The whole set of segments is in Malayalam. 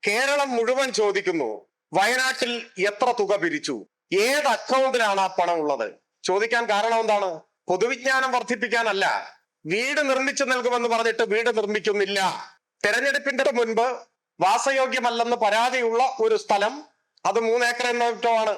കേരളം മുഴുവൻ ചോദിക്കുന്നു, വയനാട്ടിൽ എത്ര തുക പിരിച്ചു, ഏത് അക്കൗണ്ടിലാണ് ആ പണം ഉള്ളത്? ചോദിക്കാൻ കാരണം എന്താണ്? പൊതുവിജ്ഞാനം വർദ്ധിപ്പിക്കാനല്ല. വീട് നിർമ്മിച്ചു നൽകുമെന്ന് പറഞ്ഞിട്ട് വീട് നിർമ്മിക്കുന്നില്ല. തെരഞ്ഞെടുപ്പിന്റെ മുൻപ് വാസയോഗ്യമല്ലെന്ന് പരാതിയുള്ള ഒരു സ്ഥലം, അത് 3 ഏക്കർ എന്നോട്ടമാണ്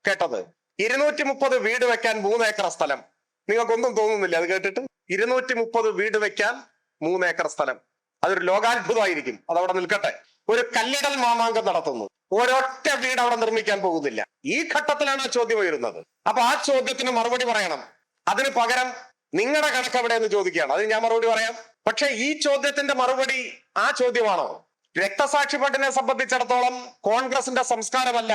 കേട്ടത്. 230 വീട് വെക്കാൻ 3 ഏക്കർ സ്ഥലം. നിങ്ങൾക്കൊന്നും തോന്നുന്നില്ല അത് കേട്ടിട്ട്? 230 വീട് വെക്കാൻ 3 ഏക്കർ സ്ഥലം, അതൊരു ലോകാത്ഭുതമായിരിക്കും. അതവിടെ നിൽക്കട്ടെ. ഒരു കല്ലിടൽ മാമാങ്കം നടത്തുന്നു, ഒരൊറ്റ വീട് അവിടെ നിർമ്മിക്കാൻ പോകുന്നില്ല. ഈ ഘട്ടത്തിലാണ് ആ ചോദ്യം ഉയരുന്നത്. അപ്പൊ ആ ചോദ്യത്തിന് മറുപടി പറയണം. അതിന് പകരം നിങ്ങളുടെ കണക്ക് എവിടെ എന്ന് ചോദിക്കുകയാണ്. അത് ഞാൻ മറുപടി പറയാം. പക്ഷെ ഈ ചോദ്യത്തിന്റെ മറുപടി ആ ചോദ്യമാണോ? രക്തസാക്ഷി ഫണ്ടിനെ സംബന്ധിച്ചിടത്തോളം കോൺഗ്രസിന്റെ സംസ്കാരമല്ല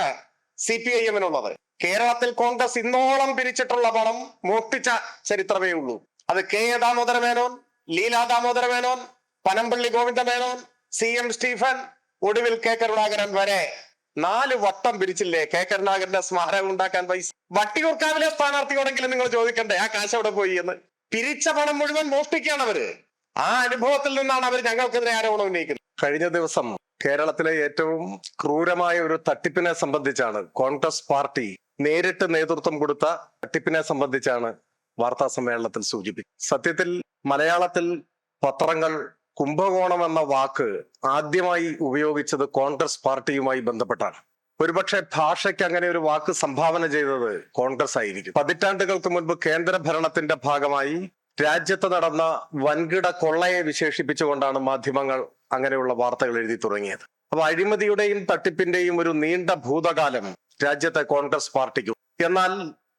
CPIM-നുള്ളത്. കേരളത്തിൽ കോൺഗ്രസ് ഇന്നോളം പിരിച്ചിട്ടുള്ള പണം മോഷ്ടിച്ച ചരിത്രമേ ഉള്ളൂ. അത് K Damodara Menon, Leela Damodara Menon, Panampilly Govinda Menon, CM Stephen, ഒടുവിൽ കെ കരുണാകരൻ വരെ 4 വട്ടം പിരിച്ചില്ലേ കെ കരുണാകരന്റെ സ്മാരകം ഉണ്ടാക്കാൻ പൈസ? വട്ടിയൂർക്കാവിലെ സ്ഥാനാർത്ഥിയോടെങ്കിലും നിങ്ങൾ ചോദിക്കണ്ടേ ആ കാശ് എവിടെ പോയി എന്ന്? പിരിച്ച പണം മുഴുവൻ മോഷ്ടിക്കുകയാണ് അവര്. ആ അനുഭവത്തിൽ നിന്നാണ് അവർ ഞങ്ങൾക്കെതിരെ ആരോപണം ഉന്നയിക്കുന്നത്. കഴിഞ്ഞ ദിവസം കേരളത്തിലെ ഏറ്റവും ക്രൂരമായ ഒരു തട്ടിപ്പിനെ സംബന്ധിച്ചാണ് കോൺഗ്രസ് പാർട്ടി നേരിട്ട് നേതൃത്വം കൊടുത്ത തട്ടിപ്പിനെ സംബന്ധിച്ചാണ് വാർത്താ സമ്മേളനത്തിൽ സൂചിപ്പിച്ചത്. സത്യത്തിൽ മലയാളത്തിൽ പത്രങ്ങൾ കുംഭകോണം എന്ന വാക്ക് ആദ്യമായി ഉപയോഗിച്ചത് കോൺഗ്രസ് പാർട്ടിയുമായി ബന്ധപ്പെട്ടാണ്. ഒരുപക്ഷെ ഭാഷയ്ക്ക് അങ്ങനെ ഒരു വാക്ക് സംഭാവന ചെയ്തത് കോൺഗ്രസ് ആയിരിക്കും. പതിറ്റാണ്ടുകൾക്ക് മുൻപ് കേന്ദ്ര ഭരണത്തിന്റെ ഭാഗമായി രാജ്യത്ത് നടന്ന വൻകിട കൊള്ളയെ വിശേഷിപ്പിച്ചുകൊണ്ടാണ് മാധ്യമങ്ങൾ അങ്ങനെയുള്ള വാർത്തകൾ എഴുതി തുടങ്ങിയത്. അപ്പൊ അഴിമതിയുടെയും തട്ടിപ്പിന്റെയും ഒരു നീണ്ട ഭൂതകാലം രാജ്യത്തെ കോൺഗ്രസ് പാർട്ടിക്കും. എന്നാൽ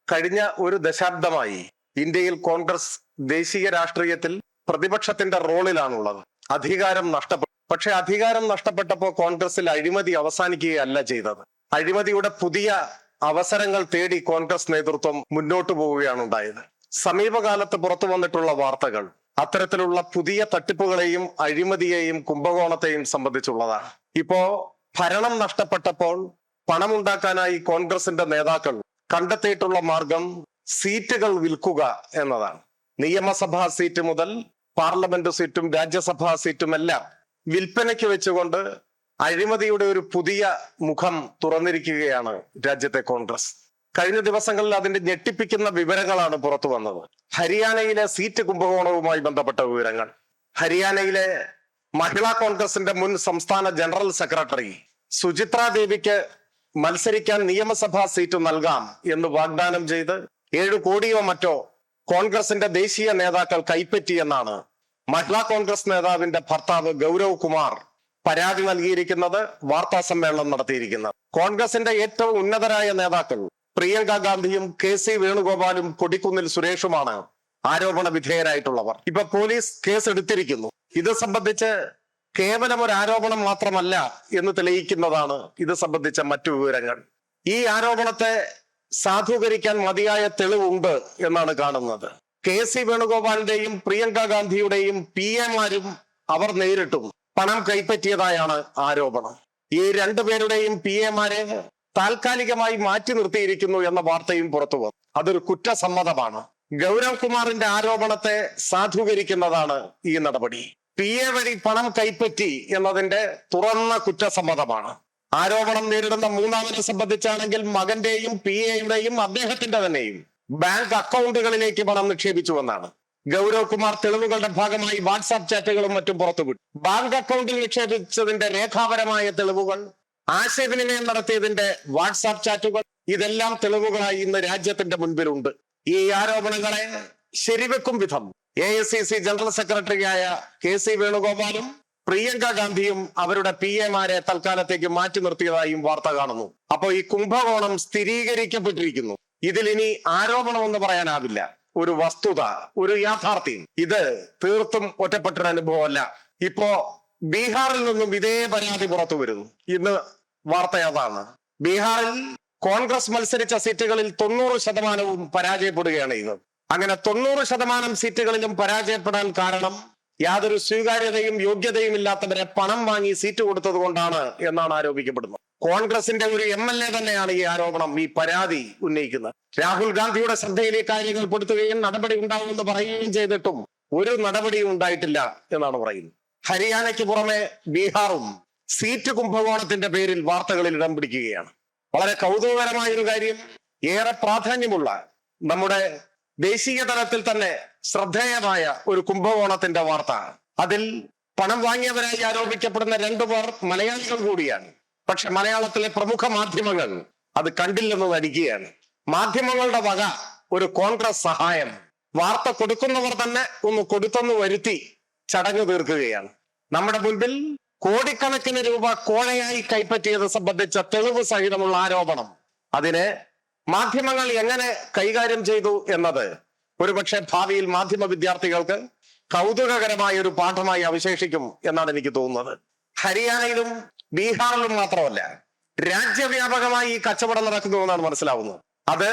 കഴിഞ്ഞ ഒരു ദശാബ്ദമായി ഇന്ത്യയിൽ കോൺഗ്രസ് ദേശീയ രാഷ്ട്രീയത്തിൽ പ്രതിപക്ഷത്തിന്റെ റോളിലാണുള്ളത്. അധികാരം നഷ്ടപ്പെട്ടു. പക്ഷെ അധികാരം നഷ്ടപ്പെട്ടപ്പോൾ കോൺഗ്രസിൽ അഴിമതി അവസാനിക്കുകയല്ല ചെയ്തത്. അഴിമതിയുടെ പുതിയ അവസരങ്ങൾ തേടി കോൺഗ്രസ് നേതൃത്വം മുന്നോട്ടു പോവുകയാണ് ഉണ്ടായത്. സമീപകാലത്ത് പുറത്തു വന്നിട്ടുള്ള വാർത്തകൾ അത്തരത്തിലുള്ള പുതിയ തട്ടിപ്പുകളെയും അഴിമതിയെയും കുംഭകോണത്തെയും സംബന്ധിച്ചുള്ളതാണ്. ഇപ്പോ ഭരണം നഷ്ടപ്പെട്ടപ്പോൾ പണമുണ്ടാക്കാനായി കോൺഗ്രസിന്റെ നേതാക്കൾ കണ്ടെത്തിയിട്ടുള്ള മാർഗം സീറ്റുകൾ വിൽക്കുക എന്നതാണ്. നിയമസഭാ സീറ്റ് മുതൽ പാർലമെന്റ് സീറ്റും രാജ്യസഭാ സീറ്റും എല്ലാം വിൽപ്പനയ്ക്ക് വെച്ചുകൊണ്ട് അഴിമതിയുടെ ഒരു പുതിയ മുഖം തുറന്നിരിക്കുകയാണ് രാജ്യത്തെ കോൺഗ്രസ്. കഴിഞ്ഞ ദിവസങ്ങളിൽ അതിന്റെ ഞെട്ടിപ്പിക്കുന്ന വിവരങ്ങളാണ് പുറത്തു വന്നത്. ഹരിയാനയിലെ സീറ്റ് കുംഭകോണവുമായി ബന്ധപ്പെട്ട വിവരങ്ങൾ. ഹരിയാനയിലെ മഹിളാ കോൺഗ്രസിന്റെ മുൻ സംസ്ഥാന ജനറൽ സെക്രട്ടറി സുചിത്ര ദേവിക്ക് മത്സരിക്കാൻ നിയമസഭാ സീറ്റ് നൽകാം എന്ന് വാഗ്ദാനം ചെയ്ത് 7 കോടിയോ മറ്റോ കോൺഗ്രസിന്റെ ദേശീയ നേതാക്കൾ കൈപ്പറ്റിയെന്നാണ് മഹിളാ കോൺഗ്രസ് നേതാവിന്റെ ഭർത്താവ് ഗൗരവ് കുമാർ പരാതി നൽകിയിരിക്കുന്നത്, വാർത്താ സമ്മേളനം നടത്തിയിരിക്കുന്നത്. കോൺഗ്രസിന്റെ ഏറ്റവും ഉന്നതരായ നേതാക്കൾ പ്രിയങ്ക ഗാന്ധിയും KC വേണുഗോപാലും കൊടിക്കുന്നിൽ സുരേഷുമാണ് ആരോപണ വിധേയരായിട്ടുള്ളവർ. ഇപ്പൊ പോലീസ് കേസ് എടുത്തിരിക്കുന്നു. ഇത് സംബന്ധിച്ച് കേവലം ഒരു ആരോപണം മാത്രമല്ല എന്ന് തെളിയിക്കുന്നതാണ് ഇത് സംബന്ധിച്ച മറ്റു വിവരങ്ങൾ. ഈ ആരോപണത്തെ സാധൂകരിക്കാൻ മതിയായ തെളിവുണ്ട് എന്നാണ് കാണുന്നത്. KC വേണുഗോപാലിന്റെയും പ്രിയങ്ക ഗാന്ധിയുടെയും PA-മാരും അവർ നേരിട്ടും പണം കൈപ്പറ്റിയതായാണ് ആരോപണം. ഈ 2 പേരുടെയും PA-മാരെ താൽക്കാലികമായി മാറ്റി നിർത്തിയിരിക്കുന്നു എന്ന വാർത്തയും പുറത്തു വന്നു. അതൊരു കുറ്റസമ്മതമാണ്. ഗൗരവ് കുമാറിന്റെ ആരോപണത്തെ സാധൂകരിക്കുന്നതാണ് ഈ നടപടി. PA വഴി പണം കൈപ്പറ്റി എന്നതിന്റെ തുറന്ന കുറ്റസമ്മതമാണ്. ആരോപണം നേരിടുന്ന മൂന്നാമനെ സംബന്ധിച്ചാണെങ്കിൽ മകന്റെയും PA-യുടെയും അദ്ദേഹത്തിന്റെ തന്നെയും ബാങ്ക് അക്കൗണ്ടുകളിലേക്ക് പണം നിക്ഷേപിച്ചുവെന്നാണ്. ഗൗരവ് കുമാർ തെളിവുകളുടെ ഭാഗമായി വാട്സാപ്പ് ചാറ്റുകളും മറ്റും പുറത്തുവിട്ടു. ബാങ്ക് അക്കൗണ്ടിൽ നിക്ഷേപിച്ചതിന്റെ രേഖാപരമായ തെളിവുകൾ, ആശയവിനിമയം നടത്തിയതിന്റെ വാട്സാപ്പ് ചാറ്റുകൾ, ഇതെല്ലാം തെളിവുകളായി ഇന്ന് രാജ്യത്തിന്റെ മുൻപിലുണ്ട്. ഈ ആരോപണങ്ങളെ ശരിവെക്കും വിധം AICC ജനറൽ സെക്രട്ടറിയായ KC വേണുഗോപാലും പ്രിയങ്ക ഗാന്ധിയും അവരുടെ PA-മാരെ തൽക്കാലത്തേക്ക് മാറ്റി നിർത്തിയതായും വാർത്ത കാണുന്നു. അപ്പൊ ഈ കുംഭകോണം സ്ഥിരീകരിക്കപ്പെട്ടിരിക്കുന്നു. ഇതിൽ ഇനി ആരോപണം എന്ന് പറയാനാവില്ല. ഒരു വസ്തുത, ഒരു യാഥാർത്ഥ്യം. ഇത് തീർത്തും ഒറ്റപ്പെട്ടൊരു അനുഭവമല്ല. ഇപ്പോ ബീഹാറിൽ നിന്നും ഇതേ പരാതി പുറത്തു വരുന്നു. ഇന്ന് വാർത്ത അതാണ്. ബീഹാറിൽ കോൺഗ്രസ് മത്സരിച്ച സീറ്റുകളിൽ 90% പരാജയപ്പെടുകയാണ് ചെയ്യുന്നത്. അങ്ങനെ 90% സീറ്റുകളിലും പരാജയപ്പെടാൻ കാരണം യാതൊരു സ്വീകാര്യതയും യോഗ്യതയും ഇല്ലാത്തവരെ പണം വാങ്ങി സീറ്റ് കൊടുത്തത് കൊണ്ടാണ് എന്നാണ് ആരോപിക്കപ്പെടുന്നത്. കോൺഗ്രസിന്റെ ഒരു MLA തന്നെയാണ് ഈ ആരോപണം, ഈ പരാതി ഉന്നയിക്കുന്നത്. രാഹുൽ ഗാന്ധിയുടെ ശ്രദ്ധയിൽ ഈ കാര്യങ്ങൾ പെടുത്തുകയും നടപടി ഉണ്ടാവുമെന്ന് പറയുകയും ചെയ്തിട്ടും ഒരു നടപടിയും ഉണ്ടായിട്ടില്ല എന്നാണ് പറയുന്നത്. ഹരിയാനയ്ക്ക് പുറമെ ബീഹാറും സീറ്റ് കുംഭകോണത്തിന്റെ പേരിൽ വാർത്തകളിൽ ഇടം പിടിക്കുകയാണ്. വളരെ കൗതുകകരമായ ഒരു കാര്യം, ഏറെ പ്രാധാന്യമുള്ള നമ്മുടെ ദേശീയ തലത്തിൽ തന്നെ ശ്രദ്ധേയമായ ഒരു കുംഭകോണത്തിന്റെ വാർത്ത. അതിൽ പണം വാങ്ങിയവരായി ആരോപിക്കപ്പെടുന്ന 2 പേർ മലയാളികൾ കൂടിയാണ്. പക്ഷെ മലയാളത്തിലെ പ്രമുഖ മാധ്യമങ്ങൾ അത് കണ്ടില്ലെന്ന് നടിക്കുകയാണ്. മാധ്യമങ്ങളുടെ വക ഒരു കോൺഗ്രസ് സഹായം വാർത്ത കൊടുക്കുന്നവർ തന്നെ ഒന്ന് കൊടുത്തെന്ന് വരുത്തി ചടങ്ങ് തീർക്കുകയാണ്. നമ്മുടെ മുൻപിൽ കോടിക്കണക്കിന് രൂപ കോഴയായി കൈപ്പറ്റിയത് സംബന്ധിച്ച തെളിവ് സഹിതമുള്ള ആരോപണം. അതിനെ മാധ്യമങ്ങൾ എങ്ങനെ കൈകാര്യം ചെയ്തു എന്നത് ഒരുപക്ഷെ ഭാവിയിൽ മാധ്യമ വിദ്യാർത്ഥികൾക്ക് കൗതുകകരമായ ഒരു പാഠമായി അവശേഷിക്കും എന്നാണ് എനിക്ക് തോന്നുന്നത്. ഹരിയാനയിലും ബീഹാറിലും മാത്രമല്ല, രാജ്യവ്യാപകമായി ഈ കച്ചവടം നടക്കുന്നു എന്നാണ് മനസ്സിലാവുന്നത്. അത്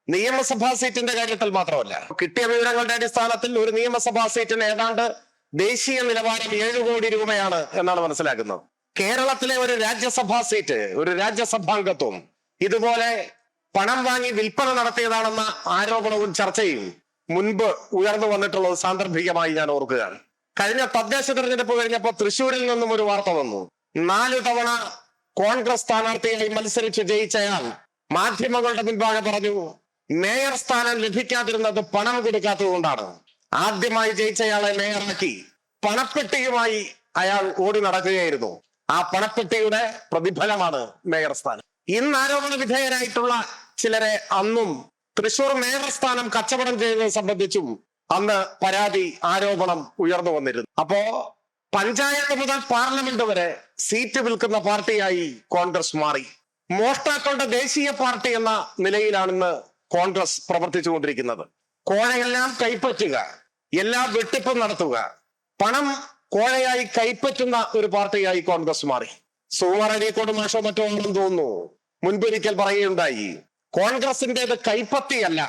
നിയമസഭാ സീറ്റിന്റെ കാര്യത്തിൽ മാത്രമല്ല, കിട്ടിയ വിവരങ്ങളുടെ അടിസ്ഥാനത്തിൽ ഒരു നിയമസഭാ സീറ്റിന് ഏതാണ്ട് ദേശീയ നിലവാരം 7 കോടി രൂപയാണ് എന്നാണ് മനസ്സിലാക്കുന്നത്. കേരളത്തിലെ ഒരു രാജ്യസഭാ സീറ്റ്, ഒരു രാജ്യസഭാംഗത്വം ഇതുപോലെ പണം വാങ്ങി വിൽപ്പന നടത്തിയതാണെന്ന ആരോപണവും ചർച്ചയും മുൻപ് ഉയർന്നു വന്നിട്ടുള്ളത് സാന്ദർഭികമായി ഞാൻ ഓർക്കുകയാണ്. കഴിഞ്ഞ തദ്ദേശ തെരഞ്ഞെടുപ്പ് കഴിഞ്ഞപ്പോൾ തൃശ്ശൂരിൽ നിന്നും ഒരു വാർത്ത വന്നു. 4 തവണ കോൺഗ്രസ് സ്ഥാനാർത്ഥിയായി മത്സരിച്ച് ജയിച്ചയാൾ മാധ്യമങ്ങളുടെ മുൻപാകെ പറഞ്ഞു, മേയർ സ്ഥാനം ലഭിക്കാതിരുന്നത് പണം കൊടുക്കാത്തത് കൊണ്ടാണ്. ആദ്യമായി ജയിച്ചയാളെ മേയറാക്കി പണപ്പെട്ടിയുമായി അയാൾ ഓടി നടക്കുകയായിരുന്നു. ആ പണപ്പെട്ടിയുടെ പ്രതിഫലമാണ് മേയർ സ്ഥാനം. ഇന്ന് ആരോപണ വിധേയരായിട്ടുള്ള ചിലരെ അന്നും തൃശൂർ മേയർ സ്ഥാനം കച്ചവടം ചെയ്തത് സംബന്ധിച്ചും അന്ന് പരാതി, ആരോപണം ഉയർന്നു വന്നിരുന്നു. അപ്പോ പഞ്ചായത്ത് മുതൽ പാർലമെന്റ് വരെ സീറ്റ് വിൽക്കുന്ന പാർട്ടിയായി കോൺഗ്രസ് മാറി. മോഷ്ടാക്കളുടെ ദേശീയ പാർട്ടി എന്ന നിലയിലാണ് ഇന്ന് കോൺഗ്രസ് പ്രവർത്തിച്ചുകൊണ്ടിരിക്കുന്നത്. കോഴയെല്ലാം കൈപ്പറ്റുക, എല്ലാ വെട്ടിപ്പും നടത്തുക, പണം കോഴയായി കൈപ്പറ്റുന്ന ഒരു പാർട്ടിയായി കോൺഗ്രസ് മാറി. സുകുമാർ അരീക്കോട് മാഷോ മറ്റോ ആണെന്ന് തോന്നുന്നു മുൻപൊരിക്കൽ പറയുകയുണ്ടായി, കോൺഗ്രസിന്റേത് കൈപ്പത്തിയല്ല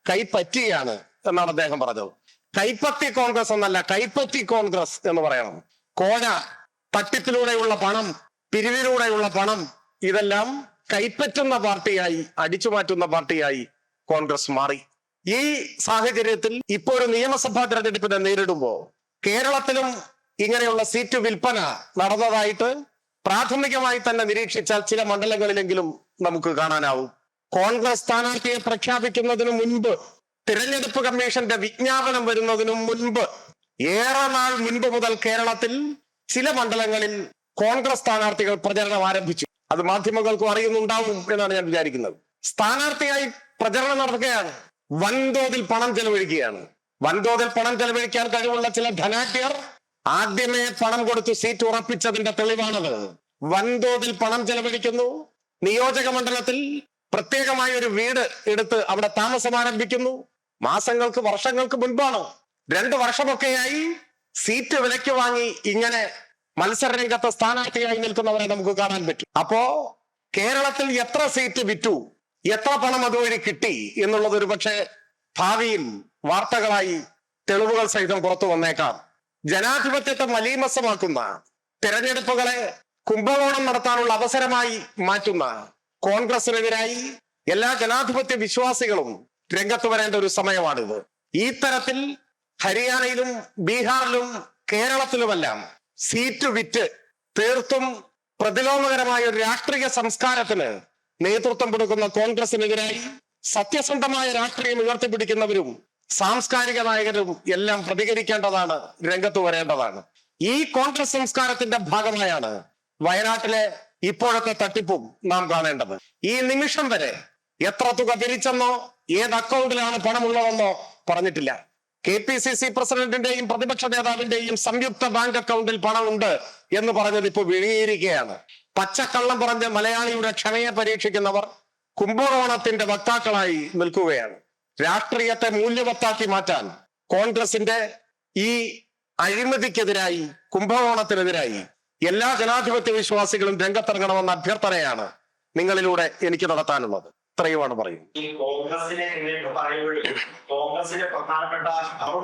കൈപ്പറ്റിയാണ് എന്നാണ് അദ്ദേഹം പറഞ്ഞത്. കൈപ്പത്തി കോൺഗ്രസ് എന്നല്ല, കൈപ്പറ്റി കോൺഗ്രസ് എന്ന് പറയണം. കോഴ, തട്ടിപ്പിലൂടെയുള്ള പണം, പിരിവിലൂടെയുള്ള പണം, ഇതെല്ലാം കൈപ്പറ്റുന്ന പാർട്ടിയായി, അടിച്ചുമാറ്റുന്ന പാർട്ടിയായി കോൺഗ്രസ് മാറി. ഈ സാഹചര്യത്തിൽ ഇപ്പോൾ ഒരു നിയമസഭാ തെരഞ്ഞെടുപ്പിനെ നേരിടുമ്പോൾ കേരളത്തിലും ഇങ്ങനെയുള്ള സീറ്റ് വിൽപ്പന നടന്നതായിട്ട് പ്രാഥമികമായി തന്നെ നിരീക്ഷിച്ചാൽ ചില മണ്ഡലങ്ങളിലെങ്കിലും നമുക്ക് കാണാനാവും. കോൺഗ്രസ് സ്ഥാനാർത്ഥിയെ പ്രഖ്യാപിക്കുന്നതിന് മുൻപ്, തിരഞ്ഞെടുപ്പ് കമ്മീഷന്റെ വിജ്ഞാപനം വരുന്നതിനു മുൻപ്, ഏറെ നാൾ മുൻപ് മുതൽ കേരളത്തിൽ ചില മണ്ഡലങ്ങളിൽ കോൺഗ്രസ് സ്ഥാനാർത്ഥികൾ പ്രചരണം ആരംഭിച്ചു. അത് മാധ്യമങ്ങൾക്കും അറിയുന്നുണ്ടാവും എന്നാണ് ഞാൻ വിചാരിക്കുന്നത്. സ്ഥാനാർത്ഥിയായി പ്രചരണം നടത്തുകയാണ്, വൻതോതിൽ പണം ചെലവഴിക്കുകയാണ്. വൻതോതിൽ പണം ചെലവഴിക്കാൻ കഴിവുള്ള ചില ധനാഢ്യർ ആദ്യമേ പണം കൊടുത്ത് സീറ്റ് ഉറപ്പിച്ചതിന്റെ തെളിവാണത്. വൻതോതിൽ പണം ചെലവഴിക്കുന്നു, നിയോജക മണ്ഡലത്തിൽ പ്രത്യേകമായ ഒരു വീട് എടുത്ത് അവിടെ താമസം ആരംഭിക്കുന്നു. മാസങ്ങൾക്ക്, വർഷങ്ങൾക്ക് മുൻപാണ്, 2 വർഷമൊക്കെയായി സീറ്റ് വിലയ്ക്ക് വാങ്ങി ഇങ്ങനെ മത്സര രംഗത്ത് സ്ഥാനാർത്ഥിയായി നിൽക്കുന്നവരെ നമുക്ക് കാണാൻ പറ്റും. അപ്പോ കേരളത്തിൽ എത്ര സീറ്റ് വിറ്റു, എത്ര പണം അതുവഴി കിട്ടി എന്നുള്ളത് ഒരു പക്ഷേ ഭാവിയിൽ വാർത്തകളായി തെളിവുകൾ സഹിതം പുറത്തു വന്നേക്കാം. ജനാധിപത്യത്തെ മലീമസമാക്കുന്ന, തെരഞ്ഞെടുപ്പുകളെ കുംഭകോണം നടത്താനുള്ള അവസരമായി മാറ്റുന്ന കോൺഗ്രസിനെതിരായി എല്ലാ ജനാധിപത്യ വിശ്വാസികളും രംഗത്ത് വരേണ്ട ഒരു സമയമാണിത്. ഈ തരത്തിൽ ഹരിയാനയിലും ബീഹാറിലും കേരളത്തിലുമെല്ലാം സീറ്റ് വിറ്റ് തീർത്തും പ്രതിലോമകരമായ ഒരു രാഷ്ട്രീയ സംസ്കാരത്തിന് നേതൃത്വം കൊടുക്കുന്ന കോൺഗ്രസിനെതിരായി സത്യസന്ധമായ രാഷ്ട്രീയം ഉയർത്തിപ്പിടിക്കുന്നവരും സാംസ്കാരിക നായകരും എല്ലാം പ്രതികരിക്കേണ്ടതാണ്, രംഗത്ത് വരേണ്ടതാണ്. ഈ കോൺഗ്രസ് സംസ്കാരത്തിന്റെ ഭാഗമായാണ് വയനാട്ടിലെ ഇപ്പോഴത്തെ തട്ടിപ്പും നാം കാണേണ്ടത്. ഈ നിമിഷം വരെ എത്ര തുക പിരിച്ചെന്നോ ഏത് അക്കൗണ്ടിലാണ് പണമുള്ളതെന്നോ പറഞ്ഞിട്ടില്ല. KPCC പ്രസിഡന്റിന്റെയും പ്രതിപക്ഷ നേതാവിന്റെയും സംയുക്ത ബാങ്ക് അക്കൗണ്ടിൽ പണമുണ്ട് എന്ന് പറഞ്ഞത് ഇപ്പോൾ വിഴുങ്ങിയിരിക്കുകയാണ്. പച്ചക്കള്ളം പറഞ്ഞ് മലയാളിയുടെ ക്ഷമയെ പരീക്ഷിക്കുന്നവർ കുംഭകോണത്തിന്റെ വക്താക്കളായി നിൽക്കുകയാണ്. രാഷ്ട്രീയത്തെ മൂല്യവത്താക്കി മാറ്റാൻ കോൺഗ്രസിന്റെ ഈ അഴിമതിക്കെതിരായി, കുംഭകോണത്തിനെതിരായി എല്ലാ ജനാധിപത്യ വിശ്വാസികളും രംഗത്തിറങ്ങണമെന്ന അഭ്യർത്ഥനയാണ് നിങ്ങളിലൂടെ എനിക്ക് നടത്താനുള്ളത്. ഇത്രയുമാണ് പറയും. ഈ കോൺഗ്രസിനെ കോൺഗ്രസിന്റെ പ്രധാനപ്പെട്ട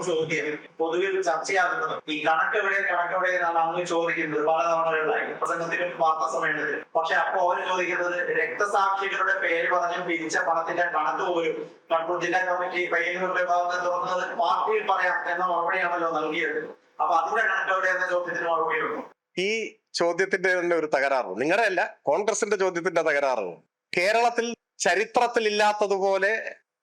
ചോദ്യം പൊതുവിൽ ചർച്ചയാകുന്നത് ഈ കണക്കെവിടെ എന്നാണ് അങ്ങ് ചോദിക്കുന്നത് പല തവണകളിലായി പ്രസംഗത്തിലും വാർത്താ സമ്മേളനത്തിലും. പക്ഷെ അപ്പൊ അവർ ചോദിക്കുന്നത് രക്തസാക്ഷികളുടെ പേര് പറഞ്ഞ് പിരിച്ച പണത്തിന്റെ കണക്ക് പോലും കണ്ണൂർ ജില്ലാ കമ്മിറ്റി പയ്യന്നൂരിന്റെ ഭാഗത്ത് തുറന്നത് പാർട്ടിയിൽ പറയാം എന്ന മറുപടിയാണല്ലോ നൽകിയത്. അപ്പൊ അതിന്റെ കണക്കെവിടെ എന്ന ചോദ്യത്തിന് മറുപടിയുണ്ടോ? ഈ ചോദ്യത്തിന്റെ തന്നെ ഒരു തകരാറ്, നിങ്ങളുടെ അല്ല, കോൺഗ്രസിന്റെ ചോദ്യത്തിന്റെ തകരാറ്. കേരളത്തിൽ ചരിത്രത്തിൽ ഇല്ലാത്തതുപോലെ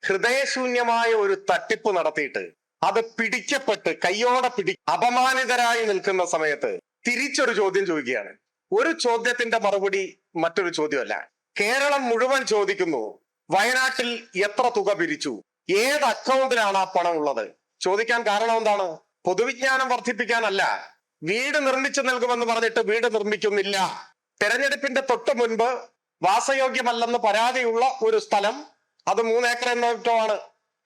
ഹൃദയശൂന്യമായ ഒരു തട്ടിപ്പ് നടത്തിയിട്ട് അത് പിടിക്കപ്പെട്ട് കയ്യോടെ അപമാനിതരായി നിൽക്കുന്ന സമയത്ത് തിരിച്ചൊരു ചോദ്യം ചോദിക്കുകയാണ്. ഒരു ചോദ്യത്തിന്റെ മറുപടി മറ്റൊരു ചോദ്യമല്ല. കേരളം മുഴുവൻ ചോദിക്കുന്നു, വയനാട്ടിൽ എത്ര തുക പിരിച്ചു, ഏത് അക്കൗണ്ടിലാണ് ആ പണം ഉള്ളത്? ചോദിക്കാൻ കാരണം എന്താണ്? പൊതുവിജ്ഞാനം വർദ്ധിപ്പിക്കാനല്ല. വീട് നിർമ്മിച്ചു നൽകുമെന്ന് പറഞ്ഞിട്ട് വീട് നിർമ്മിക്കുന്നില്ല. തെരഞ്ഞെടുപ്പിന്റെ തൊട്ട് മുൻപ് വാസയോഗ്യമല്ലെന്ന് പരാതിയുള്ള ഒരു സ്ഥലം, അത് 3 ഏക്കർ എന്നോട്ടമാണ്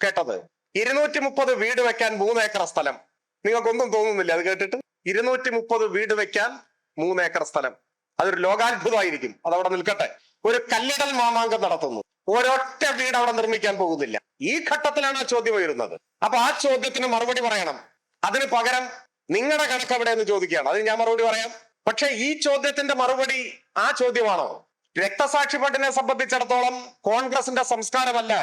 കേട്ടത്. 230 വീട് വെക്കാൻ 3 ഏക്കർ സ്ഥലം. നിങ്ങൾക്കൊന്നും തോന്നുന്നില്ല അത് കേട്ടിട്ട്? 230 വീട് വെക്കാൻ 3 ഏക്കർ സ്ഥലം, അതൊരു ലോകാത്ഭുതമായിരിക്കും. അതവിടെ നിൽക്കട്ടെ. ഒരു കല്ലിടൽ മാമാങ്കം നടത്തുന്നു, ഒരൊറ്റ വീട് അവിടെ നിർമ്മിക്കാൻ പോകുന്നില്ല. ഈ ഘട്ടത്തിലാണ് ആ ചോദ്യം ഉയരുന്നത്. അപ്പൊ ആ ചോദ്യത്തിന് മറുപടി പറയണം. അതിന് പകരം നിങ്ങളുടെ കണക്ക് എവിടെ എന്ന് ചോദിക്കുകയാണ്. അത് ഞാൻ മറുപടി പറയാം. പക്ഷെ ഈ ചോദ്യത്തിന്റെ മറുപടി ആ ചോദ്യമാണോ? രക്തസാക്ഷി ഫണ്ടിനെ സംബന്ധിച്ചിടത്തോളം കോൺഗ്രസിന്റെ സംസ്കാരമല്ല